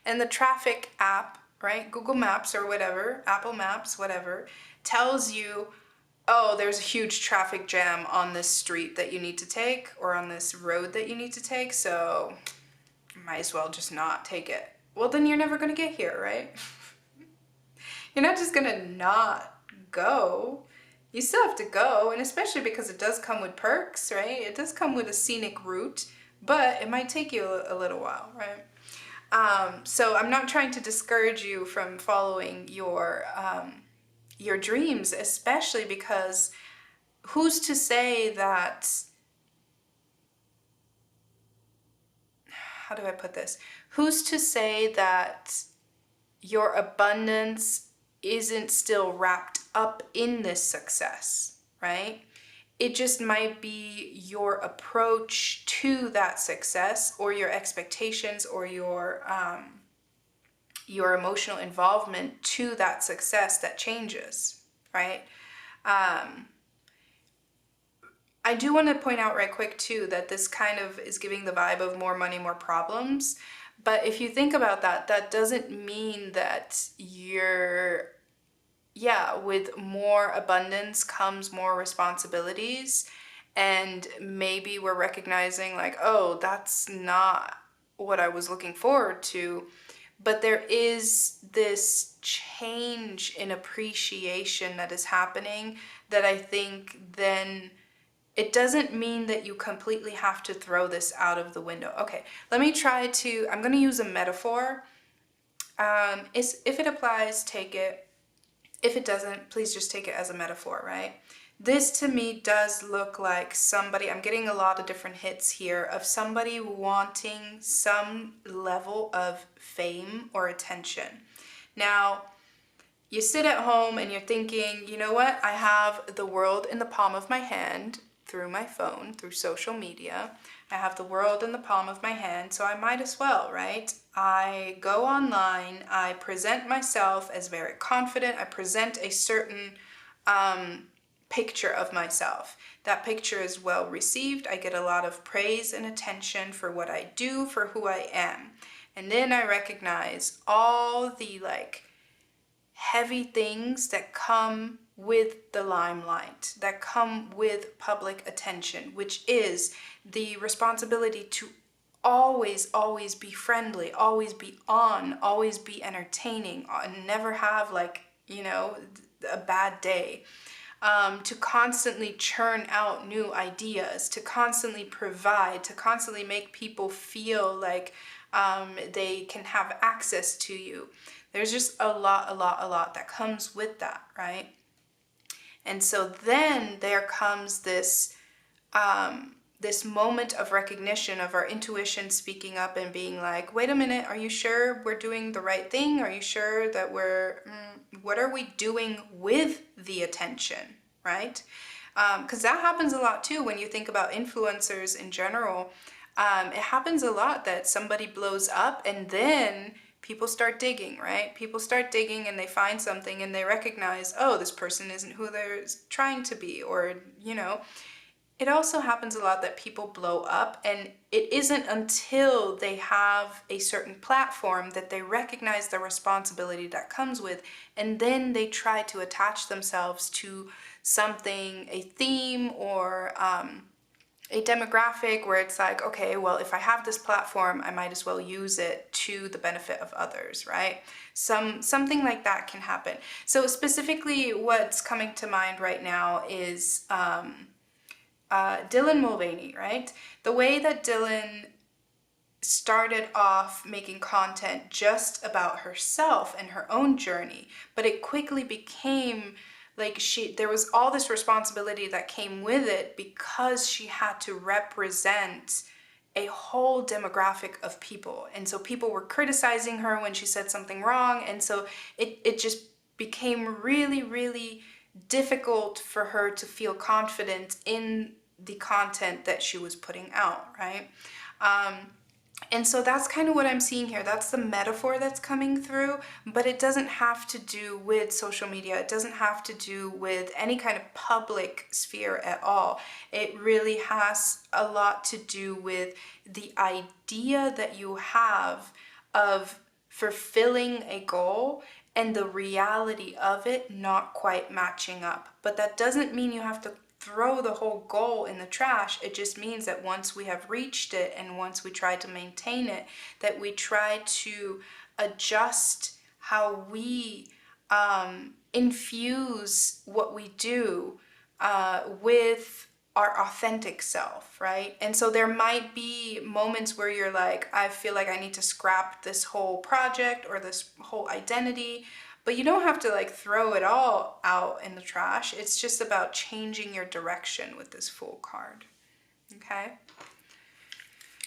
and the traffic app, right, Google Maps or whatever, Apple Maps, whatever, tells you, oh, there's a huge traffic jam on this street that you need to take, or on this road that you need to take, so you might as well just not take it. Well, then you're never going to get here, right? You're not just gonna not go. You still have to go, and especially because it does come with perks, right? It does come with a scenic route, but it might take you a little while, right? So I'm not trying to discourage you from following your dreams, especially because who's to say that, how do I put this? Who's to say that your abundance isn't still wrapped up in this success, right? It just might be your approach to that success, or your expectations, or your emotional involvement to that success that changes, right? I do want to point out right quick too that this kind of is giving the vibe of more money, more problems. But if you think about that, that doesn't mean that with more abundance comes more responsibilities. And maybe we're recognizing like, oh, that's not what I was looking forward to. But there is this change in appreciation that is happening that I think then it doesn't mean that you completely have to throw this out of the window. Okay, let me try to, I'm going to use a metaphor. If it applies, take it. If it doesn't, please just take it as a metaphor, right? This to me does look like somebody, I'm getting a lot of different hits here of somebody wanting some level of fame or attention. Now, you sit at home and you're thinking, you know what? I have the world in the palm of my hand through my phone, through social media. I have the world in the palm of my hand, so I might as well, right? I go online, I present myself as very confident, I present a certain picture of myself. That picture is well received. I get a lot of praise and attention for what I do, for who I am. And then I recognize all the heavy things that come with the limelight, that come with public attention, which is the responsibility to always be friendly, always be on, always be entertaining, and never have a bad day. To constantly churn out new ideas, to constantly provide, to constantly make people feel like they can have access to you. There's just a lot that comes with that, right? And so then there comes this this moment of recognition of our intuition speaking up and being like, wait a minute, are you sure we're doing the right thing? Are you sure that what are we doing with the attention, right? Because that happens a lot too when you think about influencers in general. It happens a lot that somebody blows up and then people start digging, right? People start digging and they find something and they recognize, oh, this person isn't who they're trying to be, or, It also happens a lot that people blow up, and it isn't until they have a certain platform that they recognize the responsibility that comes with, and then they try to attach themselves to something, a theme, or a demographic where it's like, okay, well, if I have this platform, I might as well use it to the benefit of others, right? Something like that can happen. So specifically what's coming to mind right now is Dylan Mulvaney, right? The way that Dylan started off making content just about herself and her own journey, but it quickly became like there was all this responsibility that came with it because she had to represent a whole demographic of people. And so people were criticizing her when she said something wrong. And so it just became really, really difficult for her to feel confident in the content that she was putting out, right? And so that's kind of what I'm seeing here. That's the metaphor that's coming through, but it doesn't have to do with social media. It doesn't have to do with any kind of public sphere at all. It really has a lot to do with the idea that you have of fulfilling a goal and the reality of it not quite matching up. But that doesn't mean you have to throw the whole goal in the trash. It just means that once we have reached it and once we try to maintain it, that we try to adjust how we infuse what we do with our authentic self, right? And so there might be moments where you're like, I feel like I need to scrap this whole project or this whole identity. But you don't have to throw it all out in the trash. It's just about changing your direction with this Fool card, okay?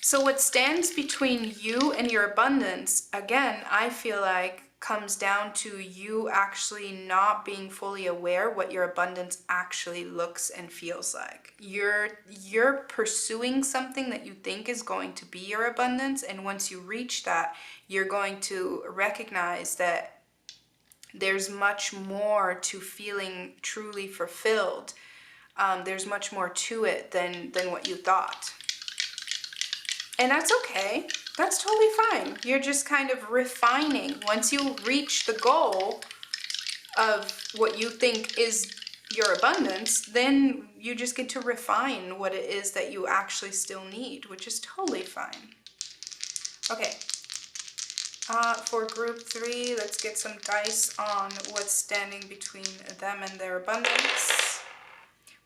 So what stands between you and your abundance, again, I feel like comes down to you actually not being fully aware what your abundance actually looks and feels like. You're pursuing something that you think is going to be your abundance, and once you reach that, you're going to recognize that there's much more to feeling truly fulfilled. There's much more to it than what you thought. And that's okay. That's totally fine. You're just kind of refining. Once you reach the goal of what you think is your abundance, then you just get to refine what it is that you actually still need, which is totally fine. Okay. For group 3, let's get some dice on what's standing between them and their abundance.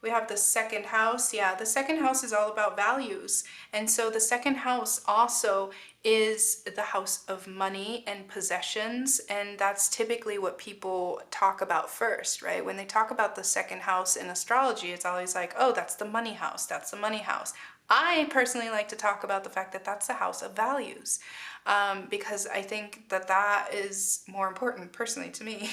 We have the second house. Yeah, the second house is all about values. And so the second house also is the house of money and possessions. And that's typically what people talk about first, right? When they talk about the second house in astrology, it's always like, oh, that's the money house. That's the money house. I personally like to talk about the fact that that's the house of values. Because I think that that is more important personally to me.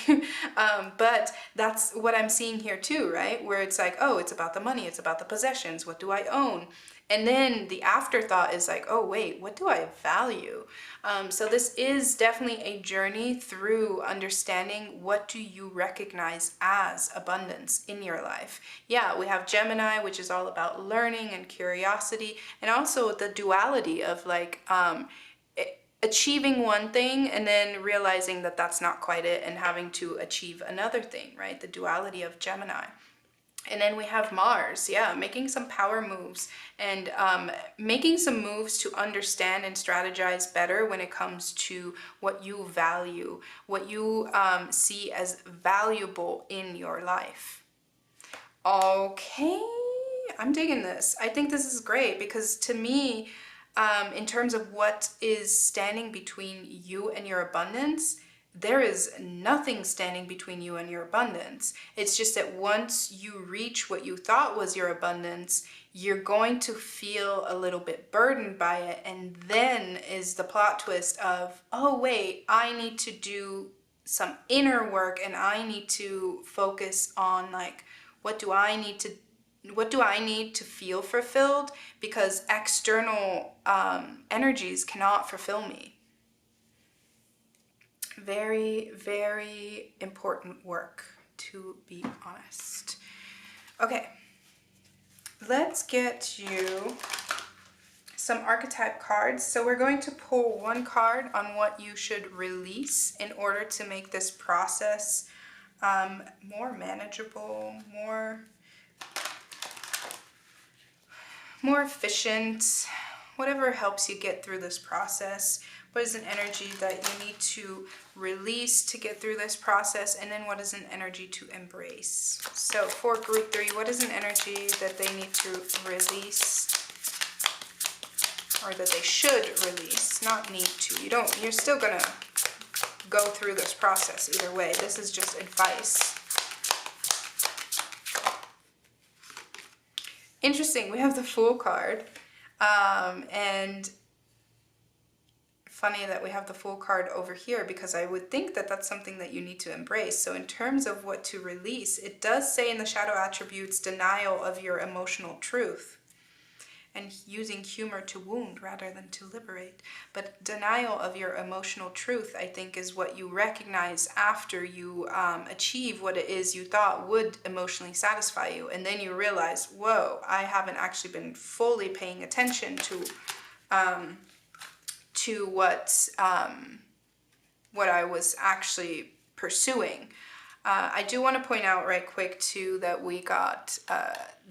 But that's what I'm seeing here too, right? Where it's like, oh, it's about the money, it's about the possessions, what do I own? And then the afterthought is like, oh wait, what do I value? So this is definitely a journey through understanding what do you recognize as abundance in your life. Yeah, we have Gemini, which is all about learning and curiosity, and also the duality of like, achieving one thing and then realizing that that's not quite it and having to achieve another thing, right? The duality of Gemini. And then we have Mars, yeah, making some power moves and making some moves to understand and strategize better when it comes to what you value, what you see as valuable in your life. Okay, I'm digging this. I think this is great because to me, in terms of what is standing between you and your abundance, there is nothing standing between you and your abundance. It's just that once you reach what you thought was your abundance, you're going to feel a little bit burdened by it. And then is the plot twist of, oh wait, I need to do some inner work and I need to focus on like, what do I need to feel fulfilled? Because external energies cannot fulfill me. Very, very important work, to be honest. Okay, let's get you some archetype cards. So we're going to pull one card on what you should release in order to make this process more manageable, more efficient, whatever helps you get through this process. What is an energy that you need to release to get through this process? And then what is an energy to embrace? So for group 3, what is an energy that they need to release? Or that they should release, not need to. You're still gonna go through this process either way. This is just advice. Interesting, we have the Fool card. And funny that we have the Fool card over here because I would think that that's something that you need to embrace. So in terms of what to release, it does say in the shadow attributes, denial of your emotional truth and using humor to wound rather than to liberate. But denial of your emotional truth, I think, is what you recognize after you achieve what it is you thought would emotionally satisfy you. And then you realize, whoa, I haven't actually been fully paying attention to what I was actually pursuing. I do want to point out right quick too that we got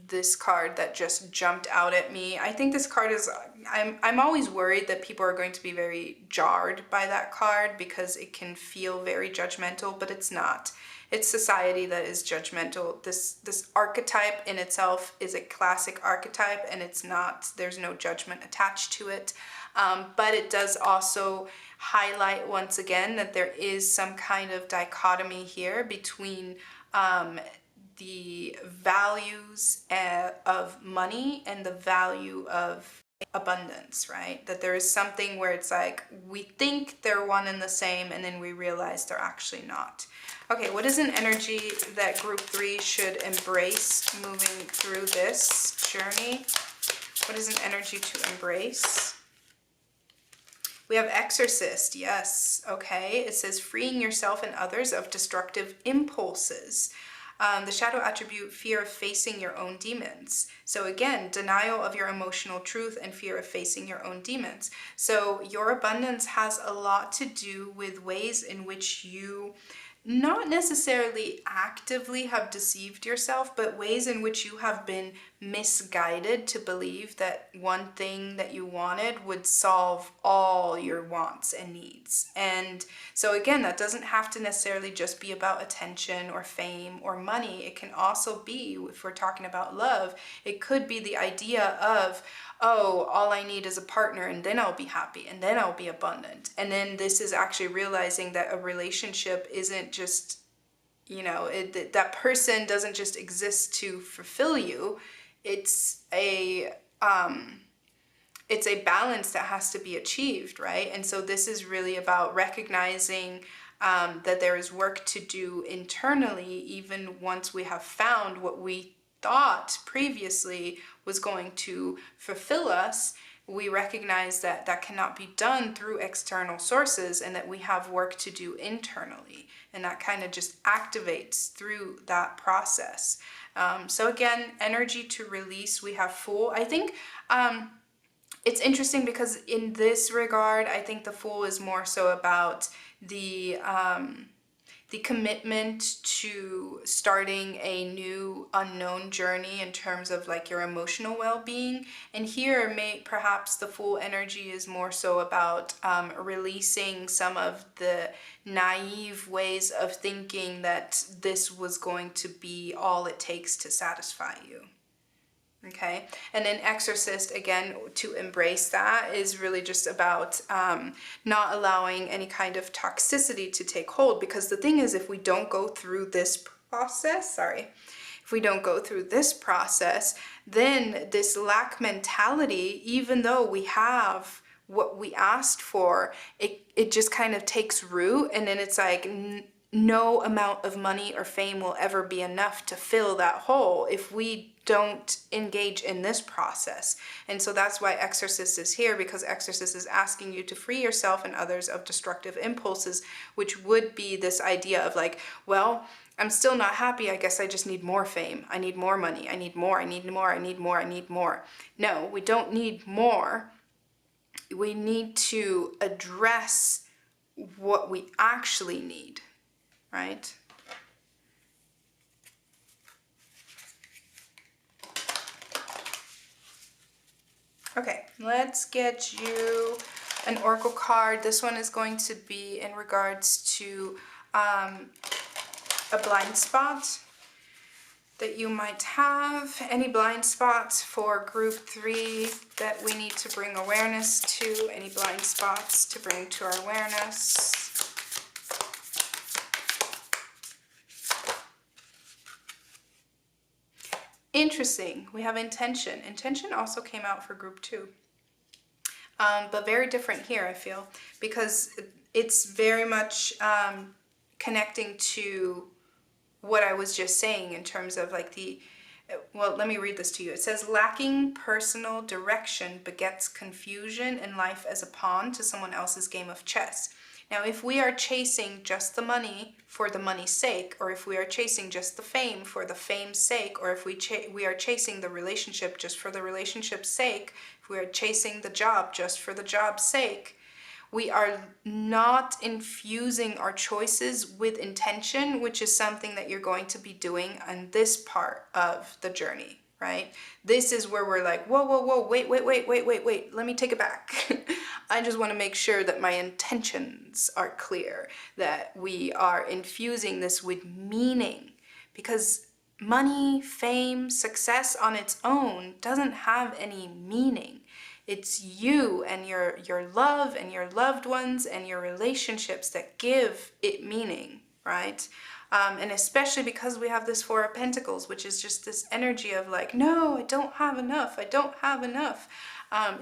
this card that just jumped out at me. I think this card is, I'm always worried that people are going to be very jarred by that card because it can feel very judgmental, but it's not. It's society that is judgmental. This archetype in itself is a classic archetype and it's not, there's no judgment attached to it. But it does also highlight once again that there is some kind of dichotomy here between the values of money and the value of abundance, right? That there is something where it's like we think they're one and the same, and then we realize they're actually not. Okay, what is an energy that group 3 should embrace moving through this journey? What is an energy to embrace? We have exorcist, yes, okay. It says freeing yourself and others of destructive impulses. The shadow attribute, fear of facing your own demons. So again, denial of your emotional truth and fear of facing your own demons. So your abundance has a lot to do with ways in which you not necessarily actively have deceived yourself, but ways in which you have been misguided to believe that one thing that you wanted would solve all your wants and needs. And so again, that doesn't have to necessarily just be about attention or fame or money. It can also be, if we're talking about love, it could be the idea of, oh, all I need is a partner and then I'll be happy and then I'll be abundant. And then this is actually realizing that a relationship isn't just, you know, that person doesn't just exist to fulfill you. It's a balance that has to be achieved, right? And so this is really about recognizing that there is work to do internally, even once we have found what we thought previously was going to fulfill us. We recognize that that cannot be done through external sources and that we have work to do internally. And that kind of just activates through that process. So again, energy to release, we have Fool. I think it's interesting because in this regard, I think the Fool is more so about the commitment to starting a new unknown journey in terms of like your emotional well-being. And here perhaps the Fool energy is more so about releasing some of the naive ways of thinking that this was going to be all it takes to satisfy you. Okay, and then exorcist, again, to embrace that is really just about not allowing any kind of toxicity to take hold, because the thing is, if we don't go through this process, then this lack mentality, even though we have what we asked for, it just kind of takes root, and then it's like no amount of money or fame will ever be enough to fill that hole if we don't engage in this process. And so that's why exorcist is here, because exorcist is asking you to free yourself and others of destructive impulses, which would be this idea of like, well, I'm still not happy, I guess I just need more fame, I need more money, I need more, I need more, I need more, I need more. No, we don't need more. We need to address what we actually need, right? Okay, let's get you an oracle card. This one is going to be in regards to a blind spot that you might have. Any blind spots for group 3 that we need to bring awareness to? Any blind spots to bring to our awareness? Interesting. We have intention. Intention also came out for group 2. But very different here, I feel, because it's very much connecting to what I was just saying in terms of like well, let me read this to you. It says, lacking personal direction begets confusion in life as a pawn to someone else's game of chess. Now, if we are chasing just the money for the money's sake, or if we are chasing just the fame for the fame's sake, or if we are chasing the relationship just for the relationship's sake, if we are chasing the job just for the job's sake, we are not infusing our choices with intention, which is something that you're going to be doing on this part of the journey, right? This is where we're like, whoa, whoa, whoa, wait, let me take it back. I just want to make sure that my intentions are clear, that we are infusing this with meaning, because money, fame, success on its own doesn't have any meaning. It's you and your love and your loved ones and your relationships that give it meaning, right? And especially because we have this Four of Pentacles, which is just this energy of like, no, I don't have enough. I don't have enough.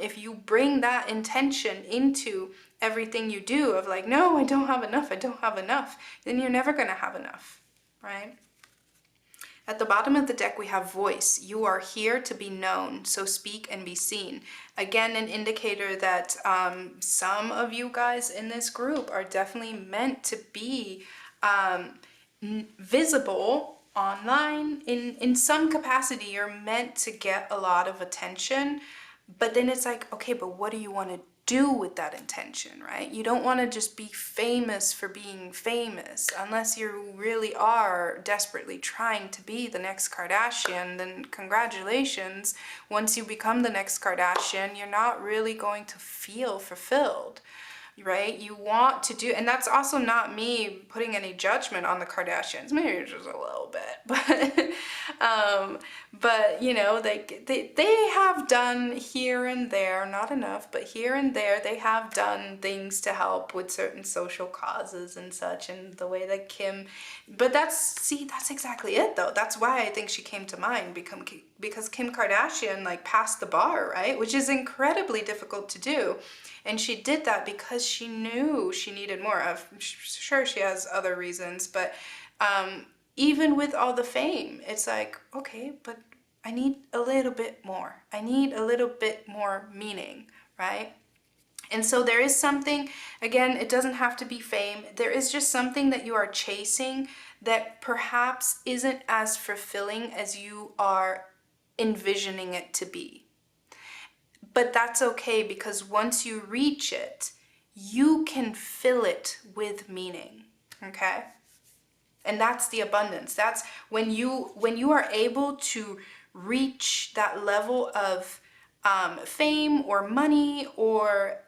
If you bring that intention into everything you do of like, no, I don't have enough. I don't have enough. Then you're never going to have enough, right? At the bottom of the deck, we have voice. You are here to be known, so speak and be seen. Again, an indicator that some of you guys in this group are definitely meant to be visible online in some capacity. You're meant to get a lot of attention, but then it's like, okay, but what do you want to do with that intention, right? You don't want to just be famous for being famous. Unless you really are desperately trying to be the next Kardashian, then congratulations. Once you become the next Kardashian, you're not really going to feel fulfilled, right? You want to do, and that's also not me putting any judgment on the Kardashians, maybe just a little bit, but you know, they have done here and there, not enough, but here and there, they have done things to help with certain social causes and such, and the way that Kim, but that's exactly it though. That's why I think she came to mind, because Kim Kardashian like passed the bar, right? Which is incredibly difficult to do. And she did that because she knew she needed more. Sure, she has other reasons, but even with all the fame, it's like, okay, but I need a little bit more. I need a little bit more meaning, right? And so there is something, again, it doesn't have to be fame. There is just something that you are chasing that perhaps isn't as fulfilling as you are envisioning it to be. But that's okay, because once you reach it, you can fill it with meaning, okay? And that's the abundance. That's when you are able to reach that level of fame or money or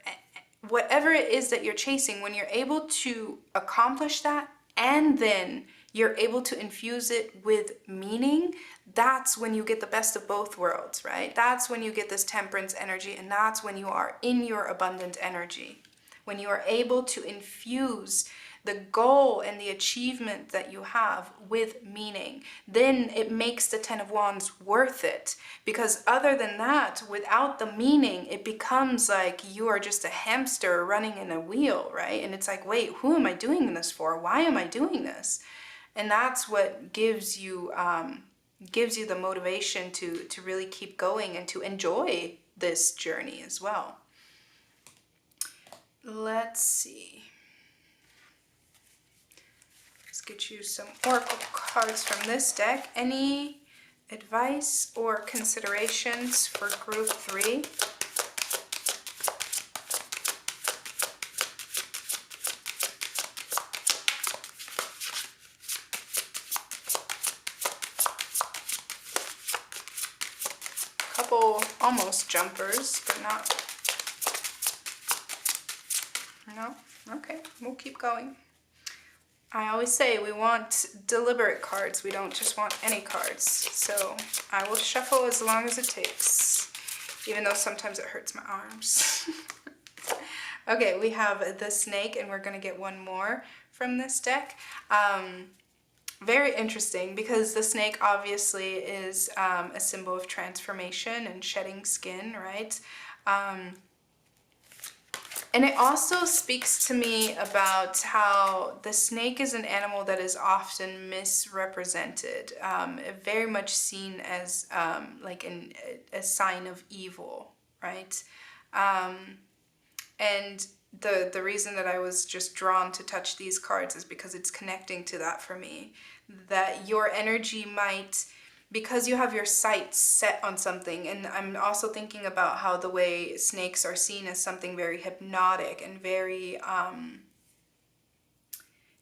whatever it is that you're chasing, when you're able to accomplish that and then you're able to infuse it with meaning, that's when you get the best of both worlds, right? That's when you get this temperance energy, and that's when you are in your abundant energy. When you are able to infuse the goal and the achievement that you have with meaning, then it makes the Ten of Wands worth it. Because other than that, without the meaning, it becomes like you are just a hamster running in a wheel, right? And it's like, wait, who am I doing this for? Why am I doing this? And that's what gives you the motivation to really keep going and to enjoy this journey as well. Let's see. Let's get you some oracle cards from this deck. Any advice or considerations for group 3? Couple almost jumpers, but not. No? Okay, we'll keep going. I always say we want deliberate cards. We don't just want any cards. So I will shuffle as long as it takes, even though sometimes it hurts my arms. Okay, we have the snake, and we're going to get one more from this deck. Very interesting, because the snake obviously is a symbol of transformation and shedding skin, right? And it also speaks to me about how the snake is an animal that is often misrepresented, very much seen as like a sign of evil, right? And the reason that I was just drawn to touch these cards is because it's connecting to that for me. That your energy might, because you have your sights set on something, and I'm also thinking about how the way snakes are seen as something very hypnotic and very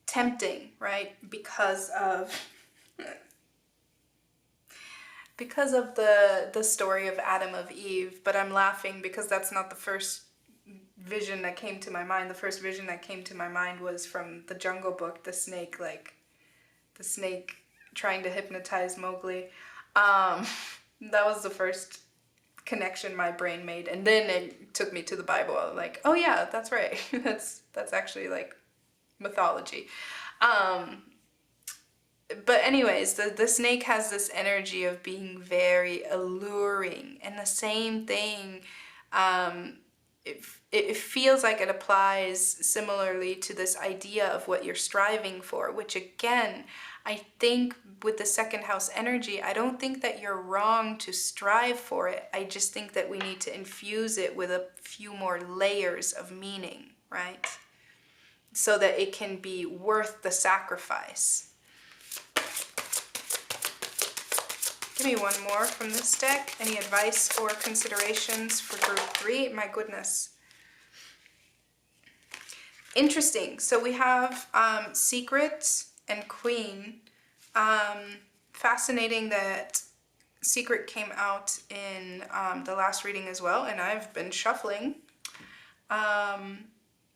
tempting, right? Because of the story of Adam of Eve. But I'm laughing because that's not the first vision that came to my mind. The first vision that came to my mind was from the Jungle Book, the snake trying to hypnotize Mowgli. That was the first connection my brain made, and then it took me to the Bible. I was like, oh yeah, that's right. that's actually like mythology. but anyways, the snake has this energy of being very alluring, and the same thing, um, it feels like it applies similarly to this idea of what you're striving for, which again, I think with the second house energy, I don't think that you're wrong to strive for it. I just think that we need to infuse it with a few more layers of meaning, right? So that it can be worth the sacrifice. Give me one more from this deck. Any advice or considerations for group 3? My goodness. Interesting. So we have Secret and Queen. Fascinating that Secret came out in the last reading as well, and I've been shuffling.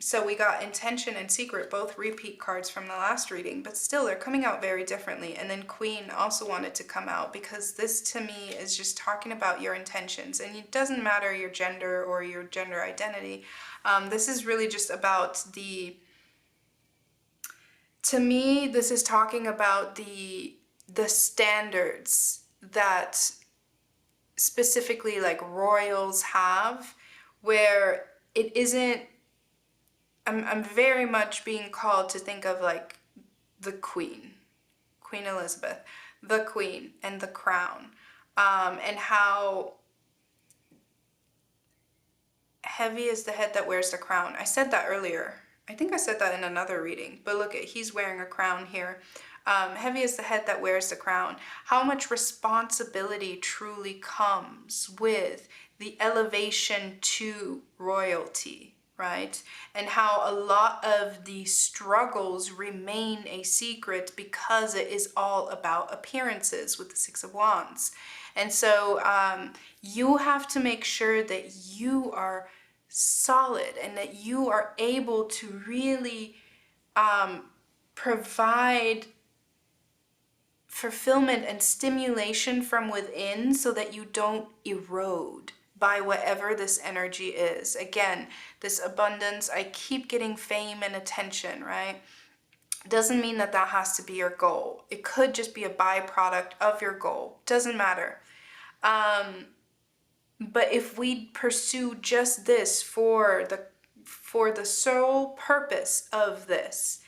So we got Intention and Secret, both repeat cards from the last reading, but still they're coming out very differently. And then Queen also wanted to come out because this to me is just talking about your intentions, and it doesn't matter your gender or your gender identity. This is really just about to me, this is talking about the standards that specifically like royals have, where it isn't, I'm very much being called to think of like the Queen Elizabeth, the Queen and the crown, and how heavy is the head that wears the crown. I said that earlier. I think I said that in another reading, but look, he's wearing a crown here. Heavy is the head that wears the crown. How much responsibility truly comes with the elevation to royalty, right? And how a lot of the struggles remain a secret because it is all about appearances with the Six of Wands. And so you have to make sure that you are solid and that you are able to really provide fulfillment and stimulation from within so that you don't erode by whatever this energy is. Again, this abundance, I keep getting fame and attention, right? Doesn't mean that that has to be your goal. It could just be a byproduct of your goal. Doesn't matter. But if we pursue just this for the sole purpose of this,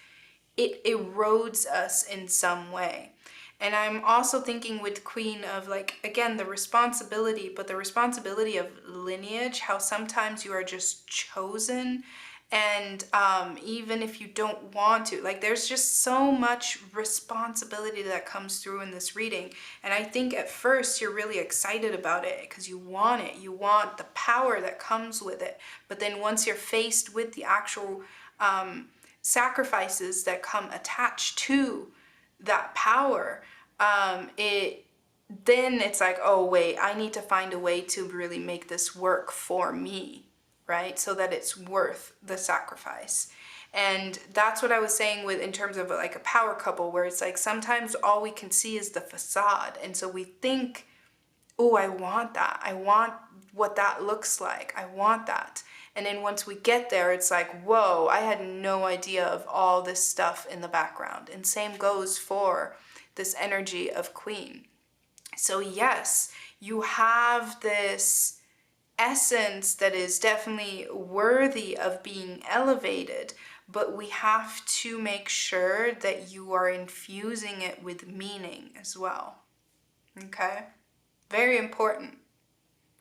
it erodes us in some way. And I'm also thinking with Queen of like, again, the responsibility, but the responsibility of lineage, how sometimes you are just chosen. And even if you don't want to, like there's just so much responsibility that comes through in this reading. And I think at first you're really excited about it because you want it. You want the power that comes with it. But then once you're faced with the actual sacrifices that come attached to that power, then it's like, oh wait, I need to find a way to really make this work for me, right? So that it's worth the sacrifice. And that's what I was saying with in terms of like a power couple, where it's like sometimes all we can see is the facade, and so we think, oh, I want that, I want what that looks like, I want that. And then once we get there, it's like, whoa, I had no idea of all this stuff in the background. And same goes for this energy of Queen. So yes, you have this essence that is definitely worthy of being elevated, but we have to make sure that you are infusing it with meaning as well. Okay? Very important.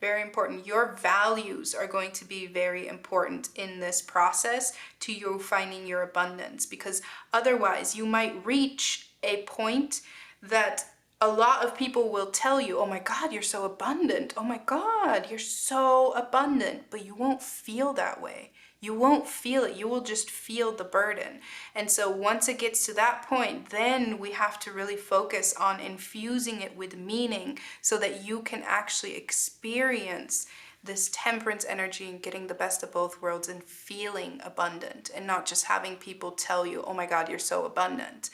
Very important. Your values are going to be very important in this process to you finding your abundance, because otherwise you might reach a point that a lot of people will tell you, oh my God, you're so abundant. Oh my God, you're so abundant. But you won't feel that way. You won't feel it. You will just feel the burden. And so once it gets to that point, then we have to really focus on infusing it with meaning so that you can actually experience this temperance energy and getting the best of both worlds and feeling abundant, and not just having people tell you, oh my God, you're so abundant.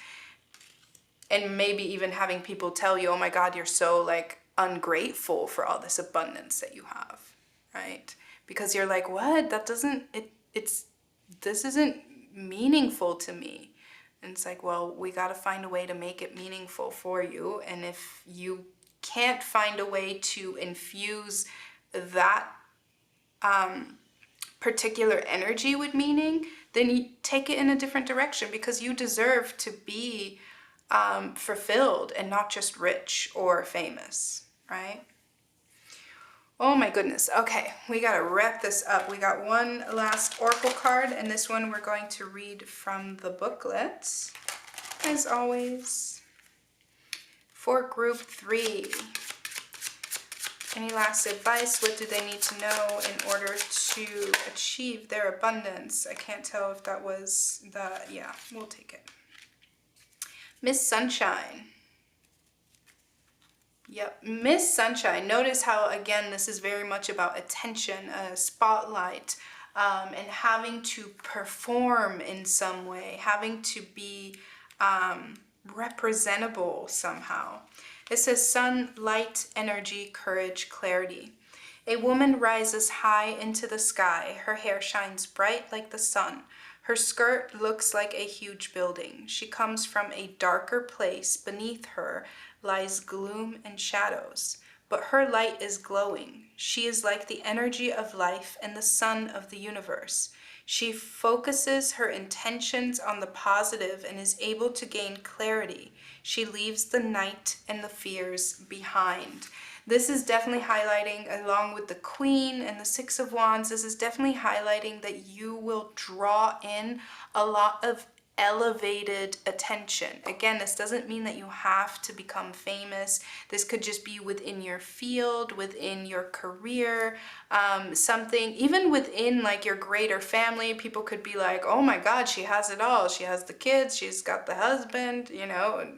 And maybe even having people tell you, oh my God, you're so like ungrateful for all this abundance that you have, right? Because you're like, what? That doesn't, this isn't meaningful to me. And it's like, well, we got to find a way to make it meaningful for you. And if you can't find a way to infuse that particular energy with meaning, then you take it in a different direction, because you deserve to be fulfilled and not just rich or famous, right? Oh my goodness. Okay, we got to wrap this up. We got one last oracle card, and this one we're going to read from the booklet, as always. For group 3, any last advice? What do they need to know in order to achieve their abundance? I can't tell if that was the, yeah, we'll take it. Miss Sunshine. Yep, Miss Sunshine. Notice how, again, this is very much about attention, a spotlight, and having to perform in some way, having to be representable somehow. It says sun, light, energy, courage, clarity. A woman rises high into the sky. Her hair shines bright like the sun. Her skirt looks like a huge building. She comes from a darker place. Beneath her lies gloom and shadows, but her light is glowing. She is like the energy of life and the sun of the universe. She focuses her intentions on the positive and is able to gain clarity. She leaves the night and the fears behind. This is definitely highlighting, along with the Queen and the Six of Wands, this is definitely highlighting that you will draw in a lot of elevated attention. Again, this doesn't mean that you have to become famous. This could just be within your field, within your career, something, even within like your greater family. People could be like, oh my God, she has it all. She has the kids, she's got the husband, you know, it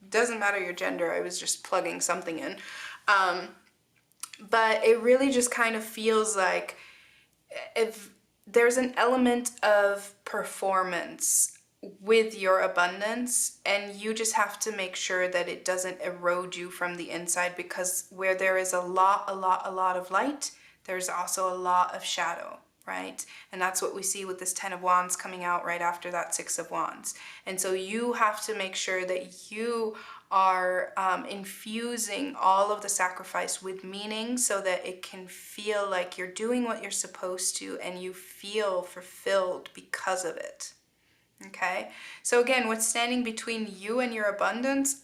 doesn't matter your gender. I was just plugging something in. But it really just kind of feels like if there's an element of performance with your abundance, and you just have to make sure that it doesn't erode you from the inside, because where there is a lot of light, there's also a lot of shadow, right? And that's what we see with this 10 of Wands coming out right after that 6 of Wands. And so you have to make sure that you are infusing all of the sacrifice with meaning, so that it can feel like you're doing what you're supposed to and you feel fulfilled because of it. Okay, so again, what's standing between you and your abundance?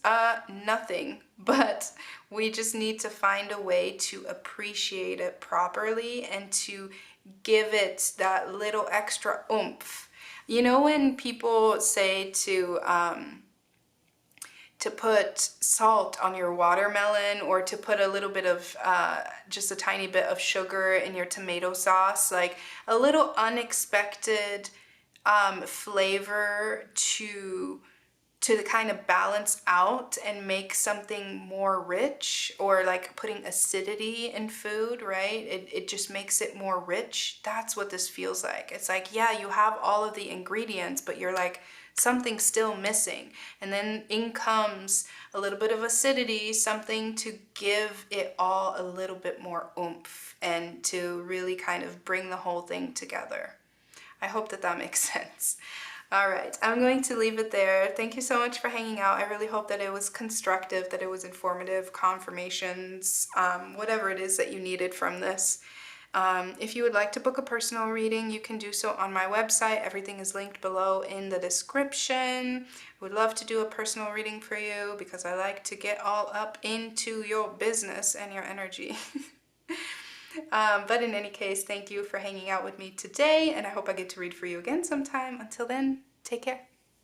Nothing, but we just need to find a way to appreciate it properly and to give it that little extra oomph. You know, when people say to put salt on your watermelon, or to put a little bit of, just a tiny bit of sugar in your tomato sauce, like a little unexpected flavor to kind of balance out and make something more rich, or like putting acidity in food, right? It just makes it more rich. That's what this feels like. It's like, yeah, you have all of the ingredients, but you're like, something's still missing. And then in comes a little bit of acidity, something to give it all a little bit more oomph and to really kind of bring the whole thing together. I hope that that makes sense. All right, I'm going to leave it there. Thank you so much for hanging out. I really hope that it was constructive, that it was informative, confirmations, whatever it is that you needed from this. If you would like to book a personal reading, you can do so on my website. Everything is linked below in the description. I would love to do a personal reading for you, because I like to get all up into your business and your energy. But in any case, thank you for hanging out with me today, and I hope I get to read for you again sometime. Until then, take care.